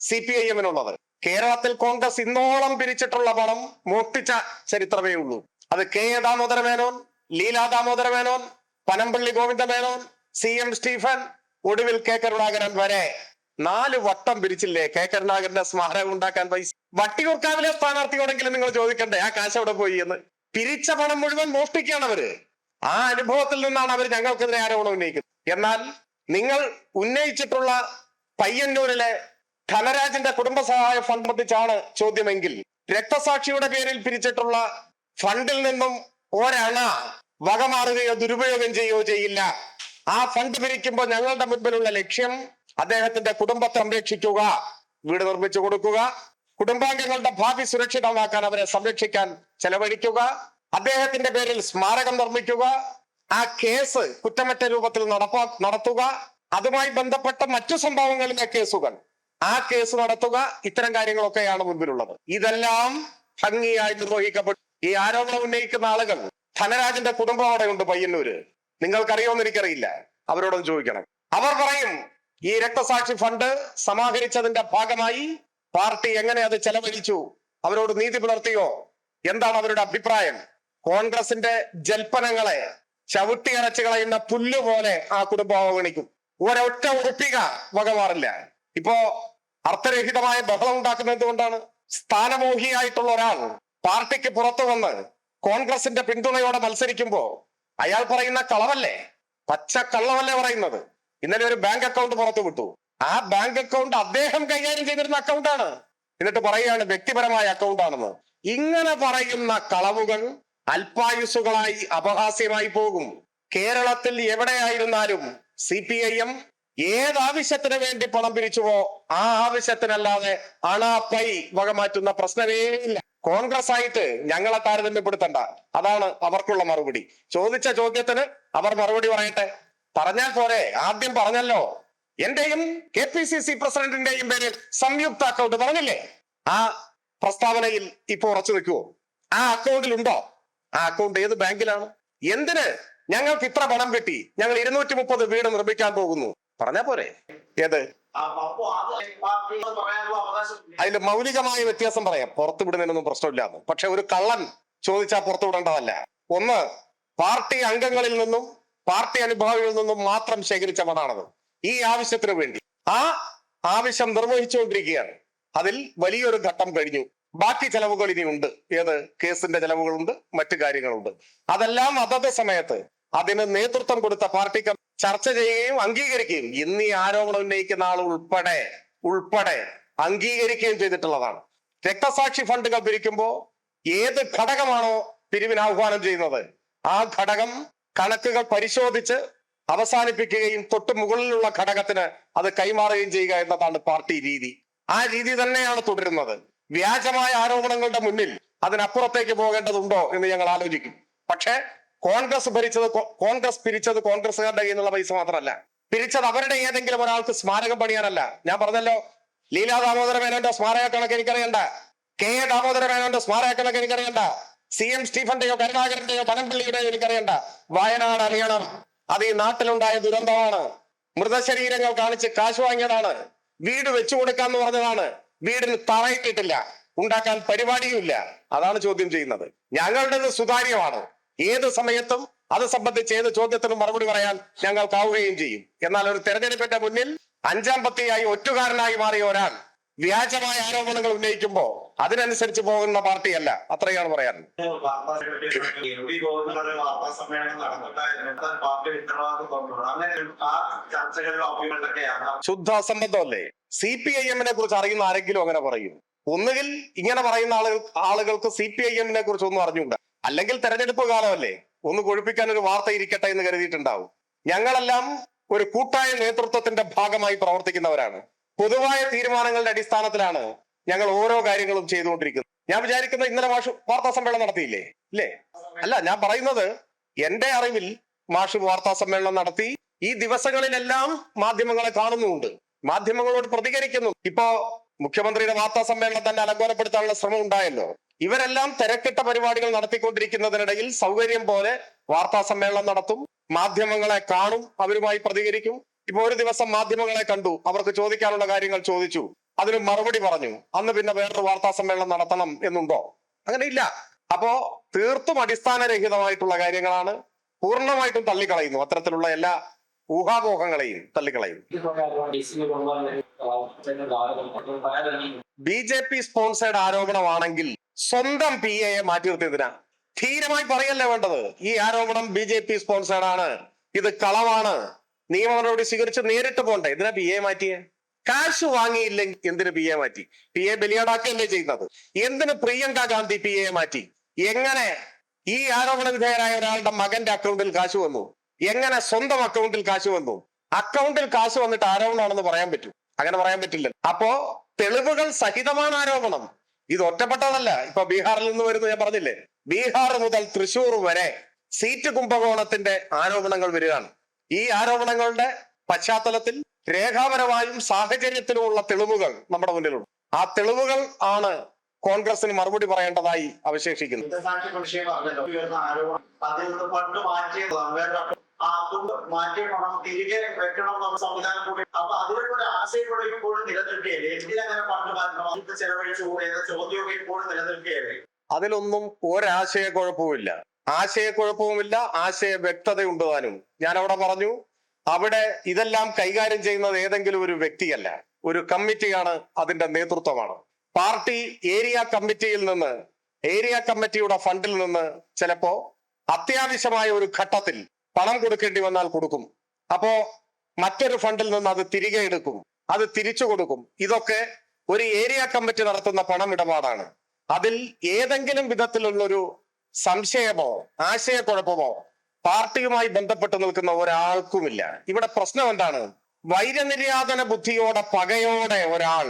CPIM-നുള്ളത്. കേരളത്തിൽ കോൺഗ്രസ് ഇന്നോളം പിരിച്ചിട്ടുള്ള പണം മോഷ്ടിച്ച ചരിത്രമേ ഉള്ളൂ. അത് K Damodara Menon, Leela Damodara Menon, Panampilly Govinda Menon, CM Stephen, ഒടുവിൽ കെ കരുണാകരൻ വരെ 4 വട്ടം പിരിച്ചില്ലേ കെ കരുണാകരന്റെ സ്മാരകം ഉണ്ടാക്കാൻ പൈസ? വട്ടിയൂർക്കാവിലെ സ്ഥാനാർത്ഥിയോടെങ്കിലും നിങ്ങൾ ചോദിക്കണ്ടേ ആ കാശ് എവിടെ പോയി എന്ന്? പിരിച്ച പണം മുഴുവൻ മോഷ്ടിക്കുകയാണ് അവര്. ആ അനുഭവത്തിൽ നിന്നാണ് അവർ ഞങ്ങൾക്കെതിരെ ആരോപണം ഉന്നയിക്കുന്നത്. എന്നാൽ നിങ്ങൾ ഉന്നയിച്ചിട്ടുള്ള പയ്യന്നൂരിലെ ധനരാജിന്റെ കുടുംബസഹായ ഫണ്ട് സംബന്ധിച്ചാണ് ചോദ്യമെങ്കിൽ, രക്തസാക്ഷിയുടെ പേരിൽ പിരിച്ചിട്ടുള്ള ഫണ്ടിൽ നിന്നും ഒരണ വകമാറുകയോ ദുരുപയോഗം ചെയ്യുകയോ ചെയ്യില്ല. ആ ഫണ്ട് പിരിക്കുമ്പോൾ ഞങ്ങളുടെ മുൻപിലുള്ള ലക്ഷ്യം അദ്ദേഹത്തിന്റെ കുടുംബത്തെ സംരക്ഷിക്കുക, വീട് നിർമ്മിച്ചു കൊടുക്കുക, കുടുംബാംഗങ്ങളുടെ ഭാവി സുരക്ഷിതമാക്കാൻ അവരെ സംരക്ഷിക്കാൻ ചെലവഴിക്കുക, അദ്ദേഹത്തിന്റെ പേരിൽ സ്മാരകം നിർമ്മിക്കുക, ആ കേസ് കുറ്റമറ്റ രൂപത്തിൽ നടത്തുക, അതുമായി ബന്ധപ്പെട്ട മറ്റു സംഭവങ്ങളിലെ കേസുകൾ, ആ കേസ് നടത്തുക, ഇത്തരം കാര്യങ്ങളൊക്കെയാണ് മുൻപിലുള്ളത്. ഇതെല്ലാം ഭംഗിയായി നിർവഹിക്കപ്പെട്ടു. ഈ ആരോപണം ഉന്നയിക്കുന്ന ആളുകൾ, ധനരാജിന്റെ കുടുംബം അവിടെയുണ്ട് പയ്യന്നൂര്, നിങ്ങൾക്കറിയോന്ന് എനിക്കറിയില്ല, അവരോടൊന്ന് ചോദിക്കണം. അവർ പറയും ഈ രക്തസാക്ഷി ഫണ്ട് സമാഹരിച്ചതിന്റെ ഭാഗമായി പാർട്ടി എങ്ങനെ അത് ചെലവഴിച്ചു, അവരോട് നീതി പുലർത്തിയോ, എന്താണ് അവരുടെ അഭിപ്രായം? കോൺഗ്രസിന്റെ ജൽപ്പനങ്ങളെ ചവിട്ടിയരച്ചു കളയുന്ന പുല്ലുപോലെ ആ കുടുംബം അവഗണിക്കും. ഒരൊറ്റ ഉറപ്പിക വകമാറില്ല. ഇപ്പോ അർത്ഥരഹിതമായ ബഹളം ഉണ്ടാക്കുന്നത് എന്തുകൊണ്ടാണ്? സ്ഥാനമോഹിയായിട്ടുള്ള ഒരാൾ പാർട്ടിക്ക് പുറത്തു വന്ന് കോൺഗ്രസിന്റെ പിന്തുണയോടെ മത്സരിക്കുമ്പോ അയാൾ പറയുന്ന കളവല്ലേ, പച്ച കള്ളമല്ലേ പറയുന്നത്? ഇന്നലെ ഒരു ബാങ്ക് അക്കൗണ്ട് പുറത്തു വിട്ടു. ആ ബാങ്ക് അക്കൗണ്ട് അദ്ദേഹം കൈകാര്യം ചെയ്തിരുന്ന അക്കൗണ്ടാണ്. എന്നിട്ട് പറയുകയാണ് വ്യക്തിപരമായ അക്കൗണ്ടാണെന്ന്. ഇങ്ങനെ പറയുന്ന കളവുകൾ അല്പായുസുകളായി അപഹാസ്യമായി പോകും. കേരളത്തിൽ എവിടെയായിരുന്നാലും CPIM ഏതാവശ്യത്തിന് വേണ്ടി പണം പിരിച്ചുവോ ആ ആവശ്യത്തിനല്ലാതെ അണാപ്പൈ വകമാറ്റുന്ന പ്രശ്നമേ ഇല്ല. കോൺഗ്രസ് ആയിട്ട് ഞങ്ങളെ താരതമ്യപ്പെടുത്തണ്ട, അതാണ് അവർക്കുള്ള മറുപടി. ചോദിച്ച ചോദ്യത്തിന് അവർ മറുപടി പറയട്ടെ. പറഞ്ഞാൽ പോരെ? ആദ്യം പറഞ്ഞല്ലോ, എന്റെയും KPCC പ്രസിഡന്റിന്റെയും പേരിൽ സംയുക്ത അക്കൗണ്ട് പറഞ്ഞില്ലേ? ആ പ്രസ്താവനയിൽ ഇപ്പൊ ഉറച്ചു നിൽക്കുവോ? ആ അക്കൗണ്ടിൽ ഉണ്ടോ? ആ അക്കൗണ്ട് ഏത് ബാങ്കിലാണ്? എന്തിന് ഞങ്ങൾക്ക് ഇത്ര പണം കിട്ടി, ഞങ്ങൾ 230 വീട് നിർമ്മിക്കാൻ പോകുന്നു പറഞ്ഞാ പോരെ? ഏത്? അതിന്റെ മൗലികമായ വ്യത്യാസം പറയാം. പുറത്തു വിടുന്നതിനൊന്നും പ്രശ്നമില്ലാന്ന്. പക്ഷെ ഒരു കള്ളൻ ചോദിച്ചാൽ പുറത്തു വിടേണ്ടതല്ല. ഒന്ന്, പാർട്ടി അംഗങ്ങളിൽ നിന്നും പാർട്ടി അനുഭാവികളിൽ നിന്നും മാത്രം ശേഖരിച്ച പണമാണത്. ഈ ആവശ്യത്തിന് വേണ്ടി ആ ആവശ്യം നിർവഹിച്ചുകൊണ്ടിരിക്കുകയാണ്. അതിൽ വലിയൊരു ഘട്ടം കഴിഞ്ഞു. ബാക്കി ചെലവുകൾ ഇനിയുണ്ട്. ഏത്? കേസിന്റെ ചെലവുകളുണ്ട്, മറ്റു കാര്യങ്ങളുണ്ട്. അതെല്ലാം അതത് സമയത്ത് അതിന് നേതൃത്വം കൊടുത്ത പാർട്ടിക്ക് ചർച്ച ചെയ്യുകയും അംഗീകരിക്കുകയും ഇന്ന് ഈ ആരോപണം ഉന്നയിക്കുന്ന ആൾ ഉൾപ്പെടെ അംഗീകരിക്കുകയും ചെയ്തിട്ടുള്ളതാണ്. രക്തസാക്ഷി ഫണ്ടുകൾ പിരിക്കുമ്പോ ഏത് ഘടകമാണോ പിരിവിന് ആഹ്വാനം ചെയ്യുന്നത് ആ ഘടകം കണക്കുകൾ പരിശോധിച്ച് അവസാനിപ്പിക്കുകയും തൊട്ട് മുകളിലുള്ള ഘടകത്തിന് അത് കൈമാറുകയും ചെയ്യുക എന്നതാണ് പാർട്ടി രീതി. ആ രീതി തന്നെയാണ് തുടരുന്നത്. വ്യാജമായ ആരോപണങ്ങളുടെ മുന്നിൽ അതിനപ്പുറത്തേക്ക് പോകേണ്ടതുണ്ടോ എന്ന് ഞങ്ങൾ ആലോചിക്കും. പക്ഷെ കോൺഗ്രസ് പിരിച്ചത് കോൺഗ്രസുകാരുടെ കയ്യിൽ നിന്നുള്ള പൈസ മാത്രമല്ല, പിരിച്ചത് അവരുടെ ഏതെങ്കിലും ഒരാൾക്ക് സ്മാരകം പണിയാനല്ല. ഞാൻ പറഞ്ഞല്ലോ, ലീലാ ദാമോദര മേനോന്റെ സ്മാരക കണക്ക് എനിക്കറിയണ്ട, കെ ദാമോദര മേനോന്റെ സ്മാരക കണക്ക് എനിക്കറിയണ്ട, CM സ്റ്റീഫന്റെയോ കരുണാകരന്റെയോ പനമ്പള്ളിയുടെയോ എനിക്കറിയണ്ട. വയനാട് അറിയണം. അത് ഈ നാട്ടിലുണ്ടായ ദുരന്തമാണ്. മൃതശരീരങ്ങൾ കാണിച്ച് കാശ് വാങ്ങിയതാണ്. വീട് വെച്ചു കൊടുക്കാന്ന് പറഞ്ഞതാണ്. വീടിന് തറയിട്ടിട്ടില്ല, ഉണ്ടാക്കാൻ പരിപാടിയുമില്ല. അതാണ് ചോദ്യം ചെയ്യുന്നത്. ഞങ്ങളുടേത് സുതാര്യമാണ്. ഏത് സമയത്തും അത് സംബന്ധിച്ച് ഏത് ചോദ്യത്തിനും മറുപടി പറയാൻ ഞങ്ങൾക്കാവുകയും ചെയ്യും. എന്നാൽ ഒരു തെരഞ്ഞെടുപ്പിന്റെ മുന്നിൽ അഞ്ചാം പത്തിയായി ഒറ്റുകാരനായി മാറിയ ഒരാൾ വ്യാജമായ ആരോപണങ്ങൾ ഉന്നയിക്കുമ്പോൾ അതിനനുസരിച്ച് പോകുന്ന പാർട്ടിയല്ല. അത്രയാണ് പറയാൻ. വാർത്താ സമ്മേളനം നടന്നിട്ട് പാർട്ടി ഉത്തരവാദിത്വം അങ്ങനെ ആ ചർച്ചകളിലും അഭിമുഖങ്ങളൊക്കെയാണ് ശുദ്ധ അസംബന്ധമല്ലേ? CPIM-നെ കുറിച്ച് അറിയുന്ന ആരെങ്കിലും അങ്ങനെ പറയും? ഒന്നുകിൽ ഇങ്ങനെ പറയുന്ന ആളുകൾക്ക് CPIM-നെ കുറിച്ച് ഒന്നും അറിഞ്ഞുകൂടാ, അല്ലെങ്കിൽ തെരഞ്ഞെടുപ്പ് കാലമല്ലേ, ഒന്ന് കൊഴുപ്പിക്കാൻ ഒരു വാർത്ത ഇരിക്കട്ടെ എന്ന് കരുതിയിട്ടുണ്ടാവും. ഞങ്ങളെല്ലാം ഒരു കൂട്ടായ നേതൃത്വത്തിന്റെ ഭാഗമായി പ്രവർത്തിക്കുന്നവരാണ്. പൊതുവായ തീരുമാനങ്ങളുടെ അടിസ്ഥാനത്തിലാണ് ഞങ്ങൾ ഓരോ കാര്യങ്ങളും ചെയ്തുകൊണ്ടിരിക്കുന്നത്. ഞാൻ വിചാരിക്കുന്നത് ഇന്നലെ മാഷ് വാർത്താ സമ്മേളനം നടത്തിയില്ലേ? ഇല്ലേ? അല്ല, ഞാൻ പറയുന്നത് എന്റെ അറിവിൽ മാഷ് വാർത്താ സമ്മേളനം നടത്തി. ഈ ദിവസങ്ങളിലെല്ലാം മാധ്യമങ്ങളെ കാണുന്നുമുണ്ട്, മാധ്യമങ്ങളോട് പ്രതികരിക്കുന്നു. ഇപ്പോ മുഖ്യമന്ത്രിയുടെ വാർത്താ സമ്മേളനം തന്നെ അലങ്കോലപ്പെടുത്താനുള്ള ശ്രമം ഉണ്ടായല്ലോ. ഇവരെല്ലാം തിരക്കിട്ട പരിപാടികൾ നടത്തിക്കൊണ്ടിരിക്കുന്നതിനിടയിൽ സൗകര്യം പോലെ വാർത്താ സമ്മേളനം നടത്തും, മാധ്യമങ്ങളെ കാണും, അവരുമായി പ്രതികരിക്കും. ഇപ്പൊ ഒരു ദിവസം മാധ്യമങ്ങളെ കണ്ടു, അവർക്ക് ചോദിക്കാനുള്ള കാര്യങ്ങൾ ചോദിച്ചു, അതിന് മറുപടി പറഞ്ഞു. അന്ന് പിന്നെ വേറൊരു വാർത്താ സമ്മേളനം നടത്തണം എന്നുണ്ടോ? അങ്ങനെ ഇല്ല. അപ്പോ തീർത്തും അടിസ്ഥാനരഹിതമായിട്ടുള്ള കാര്യങ്ങളാണ്. പൂർണ്ണമായിട്ടും തള്ളിക്കളയുന്നു. അത്തരത്തിലുള്ള എല്ലാ ഊഹാപോഹങ്ങളെയും തള്ളിക്കളയുന്നു. BJP സ്പോൺസേഡ് ആരോപണമാണെങ്കിൽ സ്വന്തം PA മാറ്റി നിർത്തിയതിനാ? ധീരമായി പറയല്ലേ വേണ്ടത്. ഈ ആരോപണം BJP സ്പോൺസേഡ് ആണ്, ഇത് കളവാണ്, നിയമ നടപടി സ്വീകരിച്ച് നേരിട്ട് പോണ്ടേ. ഇതിനാ PA മാറ്റിയേ? കാശ് വാങ്ങിയില്ലെങ്കിൽ എന്തിന് PA മാറ്റി? PA ബലിയാടാക്കല്ലേ ചെയ്യുന്നത്? എന്തിന് പ്രിയങ്ക ഗാന്ധി PA മാറ്റി? എങ്ങനെ ഈ ആരോപണ വിധേയരായ ഒരാളുടെ മകന്റെ അക്കൗണ്ടിൽ കാശ് വന്നു? എങ്ങനെ സ്വന്തം അക്കൗണ്ടിൽ കാശ് വന്നു? അക്കൗണ്ടിൽ കാശ് വന്നിട്ട് ആരോപണമാണെന്ന് പറയാൻ പറ്റും? അങ്ങനെ പറയാൻ പറ്റില്ല. അപ്പോ തെളിവുകൾ സഹിതമാണ് ആരോപണം. ഇത് ഒറ്റപ്പെട്ടതല്ല. ഇപ്പൊ ബീഹാറിൽ നിന്ന് വരുന്നു, ഞാൻ പറഞ്ഞില്ലേ, ബീഹാർ മുതൽ തൃശൂർ വരെ സീറ്റ് കുംഭകോണത്തിന്റെ ആരോപണങ്ങൾ വരികയാണ്. ഈ ആരോപണങ്ങളുടെ പശ്ചാത്തലത്തിൽ രേഖാപരമായും സാഹചര്യത്തിലുമുള്ള തെളിവുകൾ നമ്മുടെ മുന്നിലുണ്ട്. ആ തെളിവുകൾ ആണ് കോൺഗ്രസിന് മറുപടി പറയേണ്ടതായി അവശേഷിക്കുന്നു. മാറ്റിയ പണം തിരികെ വെക്കണം എന്നുള്ള സംവിധാനം കൂടി. അപ്പൊ അതിലൂടെ ആശയക്കുഴപ്പം ഇപ്പോഴും നിലനിൽക്കുകയല്ലേ? എന്തിനങ്ങനെ പണ്ട് മാറ്റണം ചെലവഴിച്ചു എന്ന ചോദ്യമൊക്കെ ഇപ്പോഴും നിലനിൽക്കുകയല്ലേ? അതിലൊന്നും ഒരാശയക്കുഴപ്പവുമില്ല, ആശയക്കുഴപ്പവുമില്ല, ആശയ വ്യക്തതയുണ്ട് താനും. ഞാൻ അവിടെ പറഞ്ഞു, അവിടെ ഇതെല്ലാം കൈകാര്യം ചെയ്യുന്നത് ഏതെങ്കിലും ഒരു വ്യക്തിയല്ല, ഒരു കമ്മിറ്റിയാണ്, അതിന്റെ നേതൃത്വമാണ്. പാർട്ടി ഏരിയ കമ്മിറ്റിയിൽ നിന്ന്, ഏരിയ കമ്മിറ്റിയുടെ ഫണ്ടിൽ നിന്ന് ചിലപ്പോ അത്യാവശ്യമായ ഒരു ഘട്ടത്തിൽ പണം കൊടുക്കേണ്ടി വന്നാൽ കൊടുക്കും. അപ്പോ മറ്റൊരു ഫണ്ടിൽ നിന്ന് അത് തിരികെ എടുക്കും, അത് തിരിച്ചു കൊടുക്കും. ഇതൊക്കെ ഒരു ഏരിയ കമ്മിറ്റി നടത്തുന്ന പണമിടപാടാണ്. അതിൽ ഏതെങ്കിലും വിധത്തിലുള്ളൊരു സംശയമോ ആശയക്കുഴപ്പമോ പാർട്ടിയുമായി ബന്ധപ്പെട്ട് നിൽക്കുന്ന ഒരാൾക്കുമില്ല. ഇവിടെ പ്രശ്നം എന്താണ്? വൈരനിര്യാതന ബുദ്ധിയോടെ, പകയോടെ ഒരാൾ,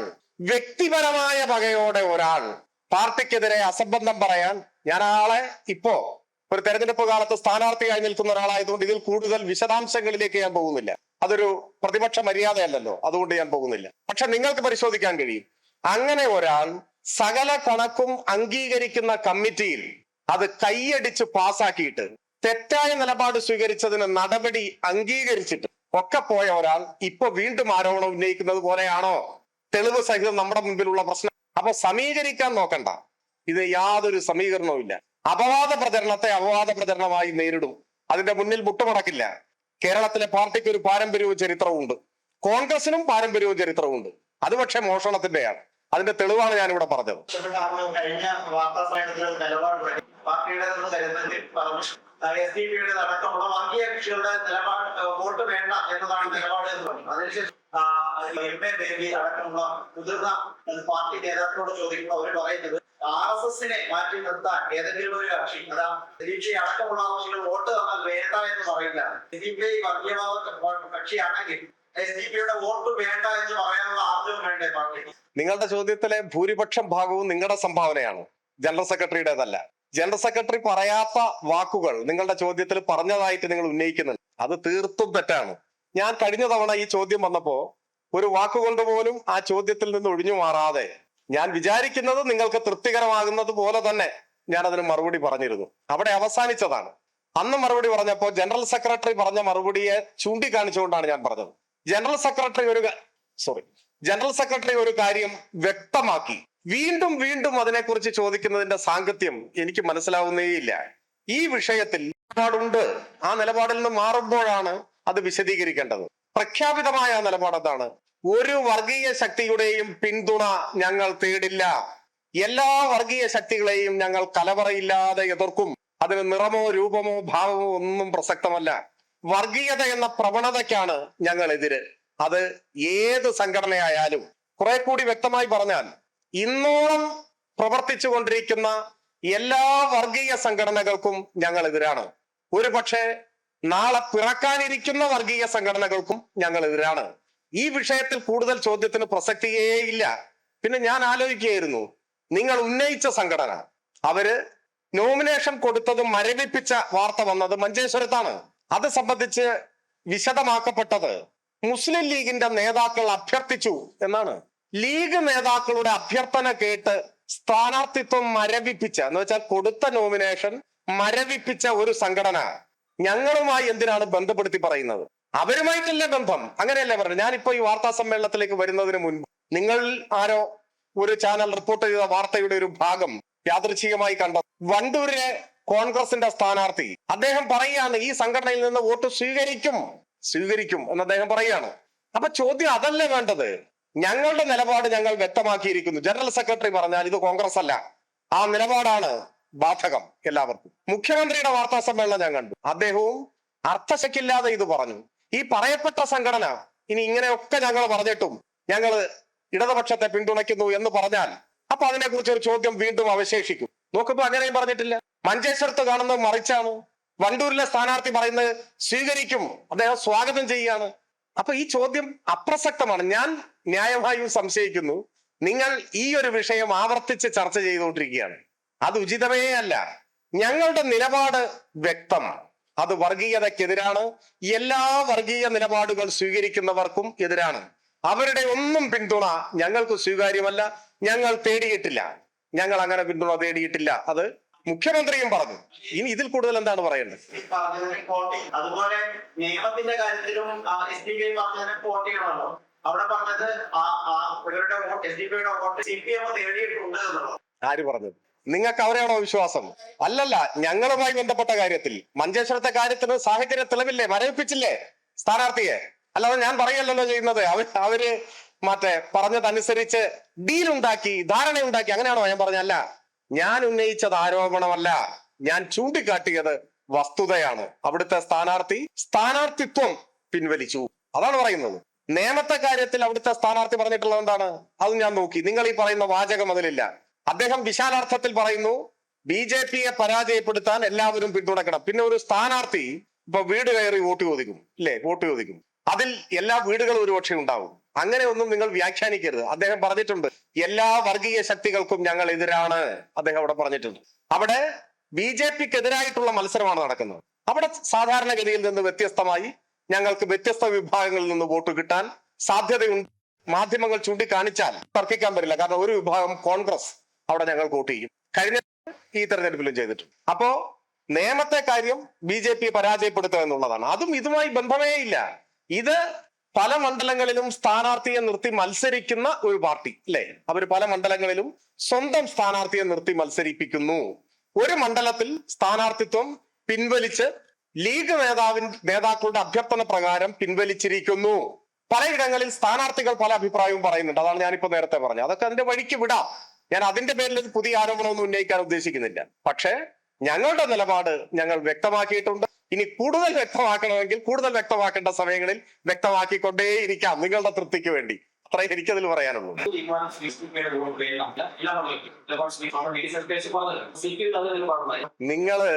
വ്യക്തിപരമായ പകയോടെ ഒരാൾ പാർട്ടിക്കെതിരെ അസംബന്ധം പറയാൻ, ഞാൻ ആളെ ഇപ്പോ ഒരു തെരഞ്ഞെടുപ്പ് കാലത്ത് സ്ഥാനാർത്ഥിയായി നിൽക്കുന്ന ഒരാളായതുകൊണ്ട് ഇതിൽ കൂടുതൽ വിശദാംശങ്ങളിലേക്ക് ഞാൻ പോകുന്നില്ല. അതൊരു പ്രതിപക്ഷ മര്യാദയല്ലല്ലോ, അതുകൊണ്ട് ഞാൻ പോകുന്നില്ല. പക്ഷെ നിങ്ങൾക്ക് പരിശോധിക്കാൻ കഴിയും, അങ്ങനെ ഒരാൾ സകല കണക്കും അംഗീകരിക്കുന്ന കമ്മിറ്റിയിൽ അത് കൈയടിച്ച് പാസാക്കിയിട്ട് തെറ്റായ നിലപാട് സ്വീകരിച്ചതിന് നടപടി അംഗീകരിച്ചിട്ട് ഒക്കെ പോയ ഒരാൾ ഇപ്പൊ വീണ്ടും ആരോപണം ഉന്നയിക്കുന്നത് പോലെയാണോ തെളിവ് സഹിതം നമ്മുടെ മുമ്പിലുള്ള പ്രശ്നം? അപ്പൊ സമീകരിക്കാൻ നോക്കണ്ട, ഇത് യാതൊരു സമീകരണവും ഇല്ല. അപവാദ പ്രചരണത്തെ അപവാദ പ്രചരണമായി നേരിടും, അതിന്റെ മുന്നിൽ മുട്ടുമടക്കില്ല. കേരളത്തിലെ പാർട്ടിക്ക് ഒരു പാരമ്പര്യവും ചരിത്രവും ഉണ്ട്, കോൺഗ്രസിനും പാരമ്പര്യവും ചരിത്രവും ഉണ്ട്. അത് പക്ഷെ മോഷണത്തിന്റെയാണ്. അതിന്റെ തെളിവാണ് ഞാൻ ഇവിടെ പറഞ്ഞത്. കഴിഞ്ഞ വാർത്താ സമ്മേളനത്തിൽ നിലപാട് പാർട്ടിയുടെ SDP അടക്കമുള്ള വർഗീയ കക്ഷികളുടെ നിലപാട് വോട്ട് വേണ്ട എന്നതാണ് നിലപാട് എന്ന് പറഞ്ഞു. അതിനുശേഷം MA ബേബി അടക്കമുള്ള മുതിർന്ന പാർട്ടി നേതാക്കളോട് ചോദിക്കുമ്പോൾ അവർ പറയുന്നത് RSSനെ മാറ്റി നിർത്താൻ ഏതെങ്കിലും ഒരു കക്ഷി, അതാ ദിലീപ് അടക്കമുള്ള ആളുകൾ വോട്ട് തന്നാൽ വേണ്ട എന്ന് പറയില്ല. ദിലീപ് വർഗീയവാദ കക്ഷിയാണെങ്കിൽ SDP-യുടെ വോട്ട് വേണ്ട എന്ന് പറയാനുള്ള ആർജവം വേണ്ടേ പാർട്ടി? നിങ്ങളുടെ ചോദ്യത്തിലെ ഭൂരിപക്ഷം ഭാഗവും നിങ്ങളുടെ സംഭാവനയാണ്, ജനറൽ സെക്രട്ടറിയുടേതല്ല. ജനറൽ സെക്രട്ടറി പറയാത്ത വാക്കുകൾ നിങ്ങളുടെ ചോദ്യത്തിൽ പറഞ്ഞതായിട്ട് നിങ്ങൾ ഉന്നയിക്കുന്നുണ്ട്. അത് തീർത്തും തെറ്റാണ്. ഞാൻ കഴിഞ്ഞ തവണ ഈ ചോദ്യം വന്നപ്പോ ഒരു വാക്കുകൊണ്ട് പോലും ആ ചോദ്യത്തിൽ നിന്ന് ഒഴിഞ്ഞു മാറാതെ, ഞാൻ വിചാരിക്കുന്നത് നിങ്ങൾക്ക് തൃപ്തികരമാകുന്നത് പോലെ തന്നെ ഞാൻ അതിന് മറുപടി പറഞ്ഞിരുന്നു. അവിടെ അവസാനിച്ചതാണ്. അന്ന് മറുപടി പറഞ്ഞപ്പോ ജനറൽ സെക്രട്ടറി പറഞ്ഞ മറുപടിയെ ചൂണ്ടിക്കാണിച്ചുകൊണ്ടാണ് ഞാൻ പറഞ്ഞത്. ജനറൽ സെക്രട്ടറി ഒരു കാര്യം വ്യക്തമാക്കി, വീണ്ടും വീണ്ടും അതിനെക്കുറിച്ച് ചോദിക്കുന്നതിന്റെ സാങ്കത്യം എനിക്ക് മനസ്സിലാവുന്നേയില്ല. ഈ വിഷയത്തിൽ നിലപാടുണ്ട്. ആ നിലപാടിൽ നിന്ന് മാറുമ്പോഴാണ് അത് വിശദീകരിക്കേണ്ടത്. പ്രഖ്യാപിതമായ ആ നിലപാട് എന്താണ്? ഒരു വർഗീയ ശക്തിയുടെയും പിന്തുണ ഞങ്ങൾ തേടില്ല. എല്ലാ വർഗീയ ശക്തികളെയും ഞങ്ങൾ കലവറയില്ലാതെ എതിർക്കും. അതിന് നിറമോ രൂപമോ ഭാവമോ ഒന്നും പ്രസക്തമല്ല. വർഗീയത എന്ന പ്രവണതയ്ക്കാണ് ഞങ്ങൾ എതിര്. അത് ഏത് സംഘടനയായാലും. കുറെ കൂടി വ്യക്തമായി പറഞ്ഞാൽ, ഇന്നോളം പ്രവർത്തിച്ചു കൊണ്ടിരിക്കുന്ന എല്ലാ വർഗീയ സംഘടനകൾക്കും ഞങ്ങൾ എതിരാണ്. ഒരു പക്ഷേ നാളെ പിറക്കാനിരിക്കുന്ന വർഗീയ സംഘടനകൾക്കും ഞങ്ങൾ എതിരാണ്. ഈ വിഷയത്തിൽ കൂടുതൽ ചോദ്യത്തിന് പ്രസക്തിയേ ഇല്ല. പിന്നെ ഞാൻ ആലോചിക്കുകയായിരുന്നു, നിങ്ങൾ ഉന്നയിച്ച സംഘടന, അവര് നോമിനേഷൻ കൊടുത്തത് മരവിപ്പിച്ച വാർത്ത വന്നത് മഞ്ചേശ്വരത്താണ്. അത് സംബന്ധിച്ച് വിശദമാക്കപ്പെട്ടത് മുസ്ലിം ലീഗിന്റെ നേതാക്കൾ അഭ്യർത്ഥിച്ചു എന്നാണ്. ലീഗ് നേതാക്കളുടെ അഭ്യർത്ഥന കേട്ട് സ്ഥാനാർത്ഥിത്വം മരവിപ്പിച്ച, എന്ന് വെച്ചാൽ കൊടുത്ത നോമിനേഷൻ മരവിപ്പിച്ച ഒരു സംഘടന ഞങ്ങളുമായി എന്തിനാണ് ബന്ധപ്പെടുത്തി പറയുന്നത്? അവരുമായിട്ടല്ല ബന്ധം, അങ്ങനെയല്ലേ പറഞ്ഞു. ഞാനിപ്പോ ഈ വാർത്താ സമ്മേളനത്തിലേക്ക് വരുന്നതിന് മുൻപ് നിങ്ങൾ ആരോ ഒരു ചാനൽ റിപ്പോർട്ട് ചെയ്ത വാർത്തയുടെ ഒരു ഭാഗം യാദൃച്ഛികമായി കണ്ട. വണ്ടൂരിലെ കോൺഗ്രസിന്റെ സ്ഥാനാർത്ഥി അദ്ദേഹം പറയുകയാണ്, ഈ സംഘടനയിൽ നിന്ന് വോട്ട് സ്വീകരിക്കും എന്ന് അദ്ദേഹം പറയുകയാണ്. അപ്പൊ ചോദ്യം അതല്ലേ വേണ്ടത്? ഞങ്ങളുടെ നിലപാട് ഞങ്ങൾ വ്യക്തമാക്കിയിരിക്കുന്നു. ജനറൽ സെക്രട്ടറി പറഞ്ഞാൽ ഇത് കോൺഗ്രസ് അല്ല, ആ നിലപാടാണ് ബാധകം എല്ലാവർക്കും. മുഖ്യമന്ത്രിയുടെ വാർത്താ സമ്മേളനം ഞാൻ കണ്ടു. അദ്ദേഹവും അർത്ഥശക്കില്ലാതെ ഇത് പറഞ്ഞു. ഈ പറയപ്പെട്ട സംഘടന ഇനി ഇങ്ങനെയൊക്കെ ഞങ്ങൾ പറഞ്ഞിട്ടും ഞങ്ങൾ ഇടതുപക്ഷത്തെ പിന്തുണയ്ക്കുന്നു എന്ന് പറഞ്ഞാൽ അപ്പൊ അതിനെക്കുറിച്ച് ഒരു ചോദ്യം വീണ്ടും അവശേഷിക്കും. നോക്കുമ്പോ അങ്ങനെയും പറഞ്ഞിട്ടില്ല. മഞ്ചേശ്വരത്ത് കാണുന്നത് മറിച്ചാണ്. വണ്ടൂരിലെ സ്ഥാനാർത്ഥി പറയുന്നത് സ്വീകരിക്കും, അദ്ദേഹം സ്വാഗതം ചെയ്യുകയാണ്. അപ്പൊ ഈ ചോദ്യം അപ്രസക്തമാണ്. ഞാൻ ന്യായമായും സംശയിക്കുന്നു, നിങ്ങൾ ഈ ഒരു വിഷയം ആവർത്തിച്ച് ചർച്ച ചെയ്തുകൊണ്ടിരിക്കുകയാണ്. അത് ഉചിതമേ അല്ല. ഞങ്ങളുടെ നിലപാട് വ്യക്തം. അത് വർഗീയതയ്ക്കെതിരാണ്. എല്ലാ വർഗീയ നിലപാടുകൾ സ്വീകരിക്കുന്നവർക്കും എതിരാണ്. അവരുടെ ഒന്നും പിന്തുണ ഞങ്ങൾക്ക് സ്വീകാര്യമല്ല. ഞങ്ങൾ തേടിയിട്ടില്ല. ഞങ്ങൾ അങ്ങനെ പിന്തുണ തേടിയിട്ടില്ല. അത് മുഖ്യമന്ത്രിയും പറഞ്ഞു. ഇനി ഇതിൽ കൂടുതൽ എന്താണ് പറയേണ്ടത്? അതുപോലെ നിയമത്തിന്റെ കാര്യത്തിലും അവിടെ പറഞ്ഞത് ഇവരുടെ SDPI വോട്ട് CPM നേടിയിട്ടുണ്ട് എന്നുള്ളത്. ആര് പറഞ്ഞത്? നിങ്ങൾക്ക് അവരെയാണോ വിശ്വാസം? അല്ലല്ല, ഞങ്ങളുമായി ബന്ധപ്പെട്ട കാര്യത്തിൽ, മഞ്ചേശ്വരത്തെ കാര്യത്തിന് സാഹചര്യ തെളിവില്ലേ, മരവിപ്പിച്ചില്ലേ സ്ഥാനാർത്ഥിയെ? അല്ലാതെ ഞാൻ പറയല്ലോ ചെയ്യുന്നത്. അവര് പറഞ്ഞതനുസരിച്ച് ഡീലുണ്ടാക്കി, ധാരണയുണ്ടാക്കി, അങ്ങനെയാണോ ഞാൻ പറഞ്ഞല്ല. ഞാൻ ഉന്നയിച്ചത് ആരോപണമല്ല, ഞാൻ ചൂണ്ടിക്കാട്ടിയത് വസ്തുതയാണ്. അവിടുത്തെ സ്ഥാനാർത്ഥിത്വം പിൻവലിച്ചു, അതാണ് പറയുന്നത്. നിയമത്തെ കാര്യത്തിൽ അവിടുത്തെ സ്ഥാനാർത്ഥി പറഞ്ഞിട്ടുള്ളത് എന്താണ്? അത് ഞാൻ നോക്കി. നിങ്ങൾ ഈ പറയുന്ന വാചകം അതിലില്ല. അദ്ദേഹം വിശാലാർത്ഥത്തിൽ പറയുന്നു, BJPയെ പരാജയപ്പെടുത്താൻ എല്ലാവരും പിന്തുണക്കണം. പിന്നെ ഒരു സ്ഥാനാർത്ഥി ഇപ്പൊ വീട് കയറി വോട്ട് ചോദിക്കും, ഇല്ലേ? വോട്ട് ചോദിക്കും. അതിൽ എല്ലാ വീടുകളും ഒരുപക്ഷെ ഉണ്ടാവും. അങ്ങനെ ഒന്നും നിങ്ങൾ വ്യാഖ്യാനിക്കരുത്. അദ്ദേഹം പറഞ്ഞിട്ടുണ്ട്, എല്ലാ വർഗീയ ശക്തികൾക്കും ഞങ്ങൾ എതിരാണ്. അദ്ദേഹം അവിടെ പറഞ്ഞിട്ടുണ്ട്. അവിടെ BJPക്കെതിരായിട്ടുള്ള മത്സരമാണ് നടക്കുന്നത്. അവിടെ സാധാരണഗതിയിൽ നിന്ന് വ്യത്യസ്തമായി ഞങ്ങൾക്ക് വ്യത്യസ്ത വിഭാഗങ്ങളിൽ നിന്ന് വോട്ട് കിട്ടാൻ സാധ്യതയുണ്ട്. മാധ്യമങ്ങൾ ചൂണ്ടിക്കാണിച്ചാൽ തർക്കിക്കാൻ പറ്റില്ല. കാരണം ഒരു വിഭാഗം കോൺഗ്രസ് അവിടെ ഞങ്ങൾ വോട്ട് ചെയ്യും. കഴിഞ്ഞ ഈ തെരഞ്ഞെടുപ്പിലും ചെയ്തിട്ടുണ്ട്. അപ്പോ നിയമത്തെ കാര്യം BJP പരാജയപ്പെടുത്തുക എന്നുള്ളതാണ്. അതും ഇതുമായി ബന്ധമേ ഇല്ല. ഇത് പല മണ്ഡലങ്ങളിലും സ്ഥാനാർത്ഥിയെ നിർത്തി മത്സരിക്കുന്ന ഒരു പാർട്ടി, അല്ലെ? അവർ പല മണ്ഡലങ്ങളിലും സ്വന്തം സ്ഥാനാർത്ഥിയെ നിർത്തി മത്സരിപ്പിക്കുന്നു. ഒരു മണ്ഡലത്തിൽ സ്ഥാനാർത്ഥിത്വം പിൻവലിച്ച് ലീഗ് നേതാക്കളുടെ അഭ്യർത്ഥന പ്രകാരം പിൻവലിച്ചിരിക്കുന്നു. പലയിടങ്ങളിൽ സ്ഥാനാർത്ഥികൾ പല അഭിപ്രായവും പറയുന്നുണ്ട്. അതാണ് ഞാനിപ്പോ നേരത്തെ പറഞ്ഞത്. അതൊക്കെ അതിന്റെ വഴിക്ക് വിടാം. ഞാൻ അതിന്റെ പേരിൽ ഒരു പുതിയ ആരോപണമൊന്നും ഉന്നയിക്കാൻ ഉദ്ദേശിക്കുന്നില്ല. പക്ഷേ ഞങ്ങളുടെ നിലപാട് ഞങ്ങൾ വ്യക്തമാക്കിയിട്ടുണ്ട്. ഇനി കൂടുതൽ വ്യക്തമാക്കണമെങ്കിൽ കൂടുതൽ വ്യക്തമാക്കേണ്ട സമയങ്ങളിൽ വ്യക്തമാക്കിക്കൊണ്ടേയിരിക്കാം, നിങ്ങളുടെ തൃപ്തിക്ക് വേണ്ടി. അത്രേ എനിക്കതിൽ പറയാനുള്ളൂ. നിങ്ങള്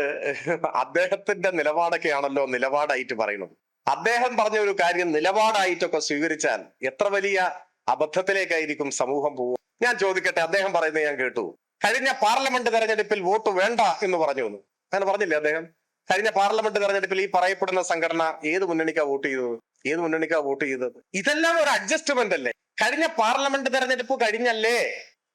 അദ്ദേഹത്തിന്റെ നിലപാടൊക്കെയാണല്ലോ നിലപാടായിട്ട് പറയുന്നത്. അദ്ദേഹം പറഞ്ഞ ഒരു കാര്യം നിലപാടായിട്ടൊക്കെ സ്വീകരിച്ചാൽ എത്ര വലിയ അബദ്ധത്തിലേക്കായിരിക്കും സമൂഹം പോവുക. ഞാൻ ചോദിക്കട്ടെ, അദ്ദേഹം പറയുന്നത് ഞാൻ കേട്ടു. കഴിഞ്ഞ പാർലമെന്റ് തെരഞ്ഞെടുപ്പിൽ വോട്ട് വേണ്ട എന്ന് പറഞ്ഞു. അങ്ങനെ പറഞ്ഞില്ലേ അദ്ദേഹം? കഴിഞ്ഞ പാർലമെന്റ് തെരഞ്ഞെടുപ്പിൽ ഈ പറയപ്പെടുന്ന സംഘടന ഏത് മുന്നണിക്കാ വോട്ട് ചെയ്തത്? ഇതെല്ലാം ഒരു അഡ്ജസ്റ്റ്മെന്റ് അല്ലേ? കഴിഞ്ഞ പാർലമെന്റ് തെരഞ്ഞെടുപ്പ് കഴിഞ്ഞല്ലേ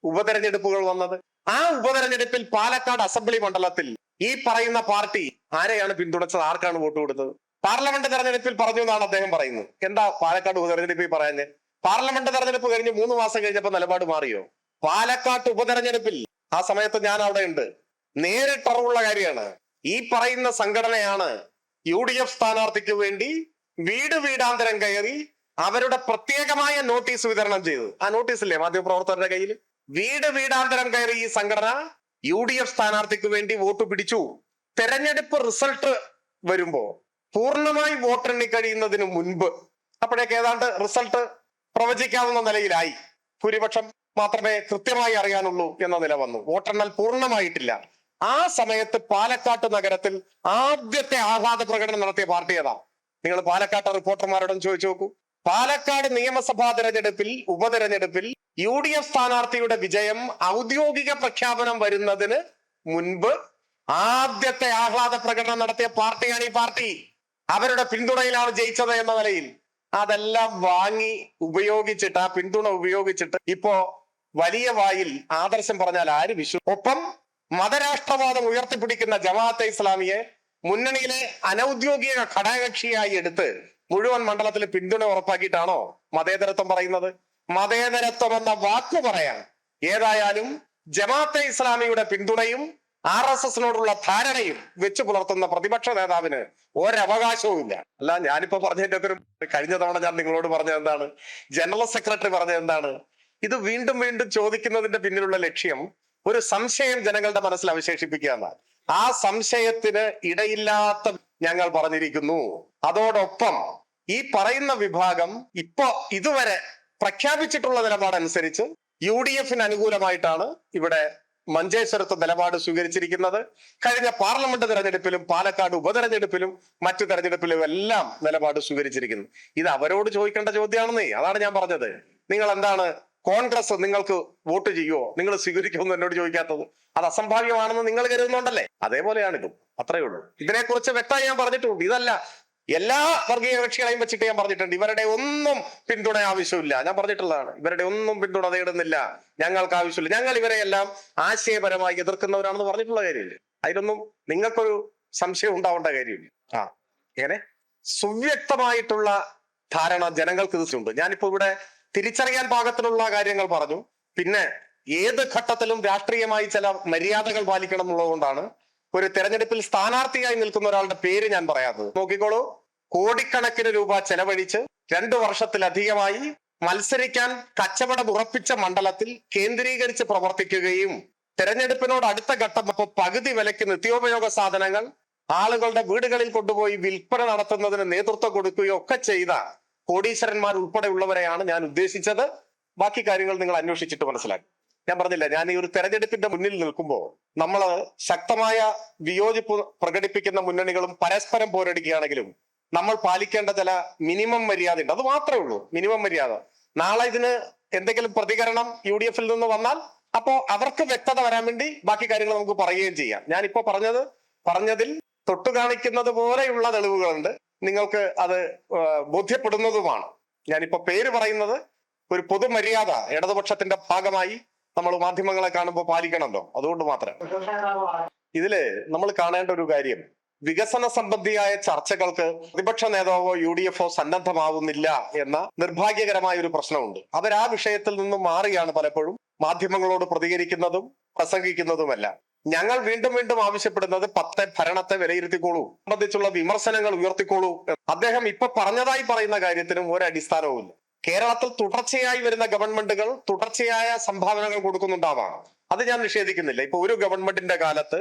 ഉപതെരഞ്ഞെടുപ്പുകൾ വന്നത്. ആ ഉപതെരഞ്ഞെടുപ്പിൽ പാലക്കാട് അസംബ്ലി മണ്ഡലത്തിൽ ഈ പറയുന്ന പാർട്ടി ആരെയാണ് പിന്തുണച്ചത്? ആർക്കാണ് വോട്ട് കൊടുത്തത്? പാർലമെന്റ് തെരഞ്ഞെടുപ്പിൽ പറഞ്ഞു എന്നാണ് അദ്ദേഹം പറയുന്നത്. എന്താ പാലക്കാട് ഉപതെരഞ്ഞെടുപ്പിൽ പറയാഞ്ഞ്? പാർലമെന്റ് തെരഞ്ഞെടുപ്പ് കഴിഞ്ഞ് 3 മാസം കഴിഞ്ഞപ്പോ നിലപാട് മാറിയോ? പാലക്കാട്ട് ഉപതെരഞ്ഞെടുപ്പിൽ ആ സമയത്ത് ഞാൻ അവിടെ ഉണ്ട്, നേരിട്ടറിവുള്ള കാര്യമാണ്. ഈ പറയുന്ന സംഘടനയാണ് UDF സ്ഥാനാർത്ഥിക്ക് വേണ്ടി വീട് വീടാന്തരം കയറി അവരുടെ പ്രത്യേകമായ നോട്ടീസ് വിതരണം ചെയ്തത്. ആ നോട്ടീസില്ലേ മാധ്യമപ്രവർത്തകരുടെ കയ്യിൽ? വീട് വീടാന്തരം കയറി ഈ സംഘടന UDF സ്ഥാനാർത്ഥിക്ക് വേണ്ടി വോട്ട് പിടിച്ചു. തെരഞ്ഞെടുപ്പ് റിസൾട്ട് വരുമ്പോ പൂർണ്ണമായി വോട്ടെണ്ണി കഴിയുന്നതിന് മുൻപ് അപ്പോഴേക്ക് ഏതാണ്ട് റിസൾട്ട് പ്രവചിക്കാവുന്ന നിലയിലായി. ഭൂരിപക്ഷം മാത്രമേ കൃത്യമായി അറിയാനുള്ളൂ എന്ന നില വന്നു. വോട്ടെണ്ണൽ പൂർണ്ണമായിട്ടില്ല. ആ സമയത്ത് പാലക്കാട്ട് നഗരത്തിൽ ആദ്യത്തെ ആഹ്ലാദ പ്രകടനം നടത്തിയ പാർട്ടി ഏതാ? നിങ്ങൾ പാലക്കാട്ട് റിപ്പോർട്ടർമാരോടും ചോദിച്ചു നോക്കൂ. പാലക്കാട് നിയമസഭാ തെരഞ്ഞെടുപ്പിൽ ഉപതെരഞ്ഞെടുപ്പിൽ UDF സ്ഥാനാർത്ഥിയുടെ വിജയം ഔദ്യോഗിക പ്രഖ്യാപനം വരുന്നതിന് മുൻപ് ആദ്യത്തെ ആഹ്ലാദ പ്രകടനം നടത്തിയ പാർട്ടിയാണ് ഈ പാർട്ടി. അവരുടെ പിന്തുണയിലാണ് ജയിച്ചത് എന്ന നിലയിൽ അതെല്ലാം വാങ്ങി ഉപയോഗിച്ചിട്ട്, ആ പിന്തുണ ഉപയോഗിച്ചിട്ട് ഇപ്പോ വലിയ വായിൽ ആദർശം പറഞ്ഞാൽ ആര് ഒപ്പം മതരാഷ്ട്രവാദം ഉയർത്തിപ്പിടിക്കുന്ന ജമാഅത്തെ ഇസ്ലാമിയെ മുന്നണിയിലെ അനൌദ്യോഗിക ഘടകകക്ഷിയായി എടുത്ത് മുഴുവൻ മണ്ഡലത്തിൽ പിന്തുണ ഉറപ്പാക്കിയിട്ടാണോ മതേതരത്വം പറയുന്നത്? മതേതരത്വം എന്ന വാക്ക് പറയാൻ ഏതായാലും ജമാഅത്തെ ഇസ്ലാമിയുടെ പിന്തുണയും RSSനോടുള്ള ധാരണയും വെച്ച് പുലർത്തുന്ന പ്രതിപക്ഷ നേതാവിന് ഒരവകാശവും ഇല്ല. അല്ല, ഞാനിപ്പോ പറഞ്ഞതിന്റെ അത്തരം കഴിഞ്ഞ തവണ ഞാൻ നിങ്ങളോട് പറഞ്ഞത് എന്താണ്? ജനറൽ സെക്രട്ടറി പറഞ്ഞത് എന്താണ്? ഇത് വീണ്ടും വീണ്ടും ചോദിക്കുന്നതിന്റെ പിന്നിലുള്ള ലക്ഷ്യം ഒരു സംശയം ജനങ്ങളുടെ മനസ്സിൽ അവശേഷിപ്പിക്കുക എന്നാണ്. ആ സംശയത്തിന് ഇടയില്ലാത്ത ഞങ്ങൾ പറഞ്ഞിരിക്കുന്നു. അതോടൊപ്പം ഈ പറയുന്ന വിഭാഗം ഇപ്പോ ഇതുവരെ പ്രഖ്യാപിച്ചിട്ടുള്ള നിലപാടനുസരിച്ച് UDFന് അനുകൂലമായിട്ടാണ് ഇവിടെ മഞ്ചേശ്വരത്ത് നിലപാട് സ്വീകരിച്ചിരിക്കുന്നത്. കഴിഞ്ഞ പാർലമെന്റ് തെരഞ്ഞെടുപ്പിലും പാലക്കാട് ഉപതെരഞ്ഞെടുപ്പിലും മറ്റു തെരഞ്ഞെടുപ്പിലും എല്ലാം നിലപാട് സ്വീകരിച്ചിരിക്കുന്നു. ഇത് അവരോട് ചോദിക്കേണ്ട ചോദ്യമാണെന്നേ. അതാണ് ഞാൻ പറഞ്ഞത്. നിങ്ങൾ എന്താണ് കോൺഗ്രസ് നിങ്ങൾക്ക് വോട്ട് ചെയ്യുവോ, നിങ്ങൾ സ്വീകരിക്കുമെന്ന് എന്നോട് ചോദിക്കാത്തത്? അത് അസംഭാവ്യമാണെന്ന് നിങ്ങൾ കരുതുന്നുണ്ടല്ലേ? അതേപോലെയാണ് ഇതും. അത്രയേ ഉള്ളൂ. ഇതിനെക്കുറിച്ച് വ്യക്തമായി ഞാൻ പറഞ്ഞിട്ടുണ്ട്. ഇതല്ല, എല്ലാ വർഗീയ കക്ഷികളെയും വെച്ചിട്ട് ഞാൻ പറഞ്ഞിട്ടുണ്ട്. ഇവരുടെ ഒന്നും പിന്തുണ ആവശ്യമില്ല. ഞാൻ പറഞ്ഞിട്ടുള്ളതാണ്. ഇവരുടെ ഒന്നും പിന്തുണ നേടുന്നില്ല, ഞങ്ങൾക്ക് ആവശ്യമില്ല. ഞങ്ങൾ ഇവരെ എല്ലാം ആശയപരമായി എതിർക്കുന്നവരാണെന്ന് പറഞ്ഞിട്ടുള്ള കാര്യമില്ല. അതിലൊന്നും നിങ്ങൾക്കൊരു സംശയം ഉണ്ടാവേണ്ട കാര്യമില്ല. ഇങ്ങനെ സുവ്യക്തമായിട്ടുള്ള ധാരണ ജനങ്ങൾക്ക് തീർച്ചയുണ്ട്. ഞാനിപ്പോ ഇവിടെ തിരിച്ചറിയാൻ പാകത്തിലുള്ള കാര്യങ്ങൾ പറഞ്ഞു. പിന്നെ ഏത് ഘട്ടത്തിലും രാഷ്ട്രീയമായി ചില മര്യാദകൾ പാലിക്കണം എന്നുള്ളതുകൊണ്ടാണ് ഒരു തെരഞ്ഞെടുപ്പിൽ സ്ഥാനാർത്ഥിയായി നിൽക്കുന്ന ഒരാളുടെ പേര് ഞാൻ പറയാത്തത്. നോക്കിക്കോളൂ, കോടിക്കണക്കിന് രൂപ ചെലവഴിച്ച് 2 വർഷത്തിലധികമായി മത്സരിക്കാൻ കച്ചവടം ഉറപ്പിച്ച മണ്ഡലത്തിൽ കേന്ദ്രീകരിച്ച് പ്രവർത്തിക്കുകയും തെരഞ്ഞെടുപ്പിനോട് അടുത്ത ഘട്ടം പകുതി വിലയ്ക്ക് നിത്യോപയോഗ സാധനങ്ങൾ ആളുകളുടെ വീടുകളിൽ കൊണ്ടുപോയി വിൽപ്പന നടത്തുന്നതിന് നേതൃത്വം കൊടുക്കുകയോ ഒക്കെ ചെയ്ത കോടീശ്വരന്മാർ ഉൾപ്പെടെയുള്ളവരെയാണ് ഞാൻ ഉദ്ദേശിച്ചത്. ബാക്കി കാര്യങ്ങൾ നിങ്ങൾ അന്വേഷിച്ചിട്ട് മനസ്സിലാക്കി. ഞാൻ പറഞ്ഞില്ല, ഞാൻ ഈ ഒരു തെരഞ്ഞെടുപ്പിന്റെ മുന്നിൽ നിൽക്കുമ്പോൾ നമ്മൾ ശക്തമായ വിയോജിപ്പ് പ്രകടിപ്പിക്കുന്ന മുന്നണികളും പരസ്പരം പോരടിക്കുകയാണെങ്കിലും നമ്മൾ പാലിക്കേണ്ട ചില മിനിമം മര്യാദ ഉണ്ട്. അത് മാത്രമേ ഉള്ളൂ, മിനിമം മര്യാദ. നാളെ ഇതിന് എന്തെങ്കിലും പ്രതികരണം UDFൽ നിന്ന് വന്നാൽ അപ്പോ അവർക്ക് വ്യക്തത വരാൻ വേണ്ടി ബാക്കി കാര്യങ്ങൾ നമുക്ക് പറയുകയും ചെയ്യാം. ഞാനിപ്പോ പറഞ്ഞതിൽ തൊട്ടു കാണിക്കുന്നത് പോലെയുള്ള തെളിവുകളുണ്ട്. നിങ്ങൾക്ക് അത് ബോധ്യപ്പെടുന്നതുമാണ്. ഞാനിപ്പോ പേര് പറയുന്നത് ഒരു പൊതുമര്യാദ ഇടതുപക്ഷത്തിന്റെ ഭാഗമായി നമ്മൾ മാധ്യമങ്ങളെ കാണുമ്പോൾ പാലിക്കണമല്ലോ, അതുകൊണ്ട് മാത്രം. ഇതില് നമ്മൾ കാണേണ്ട ഒരു കാര്യം, വികസന സംബന്ധിയായ ചർച്ചകൾക്ക് പ്രതിപക്ഷ നേതാവോ UDFോ സന്നദ്ധമാവുന്നില്ല എന്ന നിർഭാഗ്യകരമായ ഒരു പ്രശ്നമുണ്ട്. അവർ ആ വിഷയത്തിൽ നിന്നും മാറിയാണ് പലപ്പോഴും മാധ്യമങ്ങളോട് പ്രതികരിക്കുന്നതും പ്രസംഗിക്കുന്നതുമല്ല. ഞങ്ങൾ വീണ്ടും വീണ്ടും ആവശ്യപ്പെടുന്നത് 10 ഭരണത്തെ വിലയിരുത്തിക്കോളൂ, സംബന്ധിച്ചുള്ള വിമർശനങ്ങൾ ഉയർത്തിക്കോളൂ. അദ്ദേഹം ഇപ്പൊ പറഞ്ഞതായി പറയുന്ന കാര്യത്തിനും ഒരടിസ്ഥാനവുമില്ല. കേരളത്തിൽ തുടർച്ചയായി വരുന്ന ഗവൺമെന്റുകൾ തുടർച്ചയായ സംഭാവനകൾ കൊടുക്കുന്നുണ്ടാവാം, അത് ഞാൻ നിഷേധിക്കുന്നില്ല. ഇപ്പൊ ഒരു ഗവൺമെന്റിന്റെ കാലത്ത്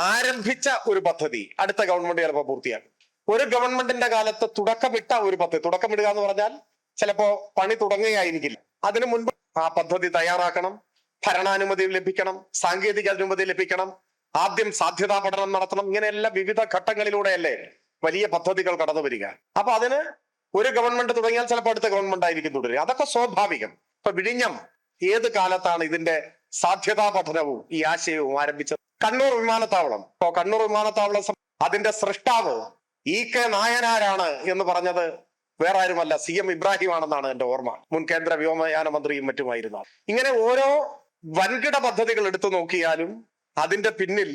ആരംഭിച്ച ഒരു പദ്ധതി അടുത്ത ഗവൺമെന്റ് ചിലപ്പോൾ പൂർത്തിയാക്കും. ഒരു ഗവൺമെന്റിന്റെ കാലത്ത് തുടക്കമിട്ട ഒരു പദ്ധതി, തുടക്കമിടുക എന്ന് പറഞ്ഞാൽ ചിലപ്പോ പണി തുടങ്ങുകയായിരിക്കില്ല, അതിനു മുൻപ് ആ പദ്ധതി തയ്യാറാക്കണം, ഭരണാനുമതി ലഭിക്കണം, സാങ്കേതിക അനുമതി ലഭിക്കണം, ആദ്യം സാധ്യതാ പഠനം നടത്തണം. ഇങ്ങനെയെല്ലാം വിവിധ ഘട്ടങ്ങളിലൂടെയല്ലേ വലിയ പദ്ധതികൾ കടന്നു വരിക. അപ്പൊ അതിന് ഒരു ഗവൺമെന്റ് തുടങ്ങിയാൽ ചിലപ്പോൾ അടുത്ത ഗവൺമെന്റ് ആയിരിക്കും തുടരുക. അതൊക്കെ സ്വാഭാവികം. ഇപ്പൊ വിഴിഞ്ഞം ഏത് കാലത്താണ് ഇതിന്റെ സാധ്യതാ പഠനവും ഈ ആശയവും ആരംഭിച്ചത്? കണ്ണൂർ വിമാനത്താവളം. ഇപ്പോ കണ്ണൂർ വിമാനത്താവളം അതിന്റെ സൃഷ്ടാവ് EK നായനാരാണ് എന്ന് പറഞ്ഞത് വേറെ ആരുമല്ല, CM ഇബ്രാഹിം ആണെന്നാണ് എന്റെ ഓർമ്മ. മുൻ കേന്ദ്ര വ്യോമയാന മന്ത്രിയും മറ്റുമായിരുന്നു. ഇങ്ങനെ ഓരോ വൻകിട പദ്ധതികൾ എടുത്തു നോക്കിയാലും അതിന്റെ പിന്നിൽ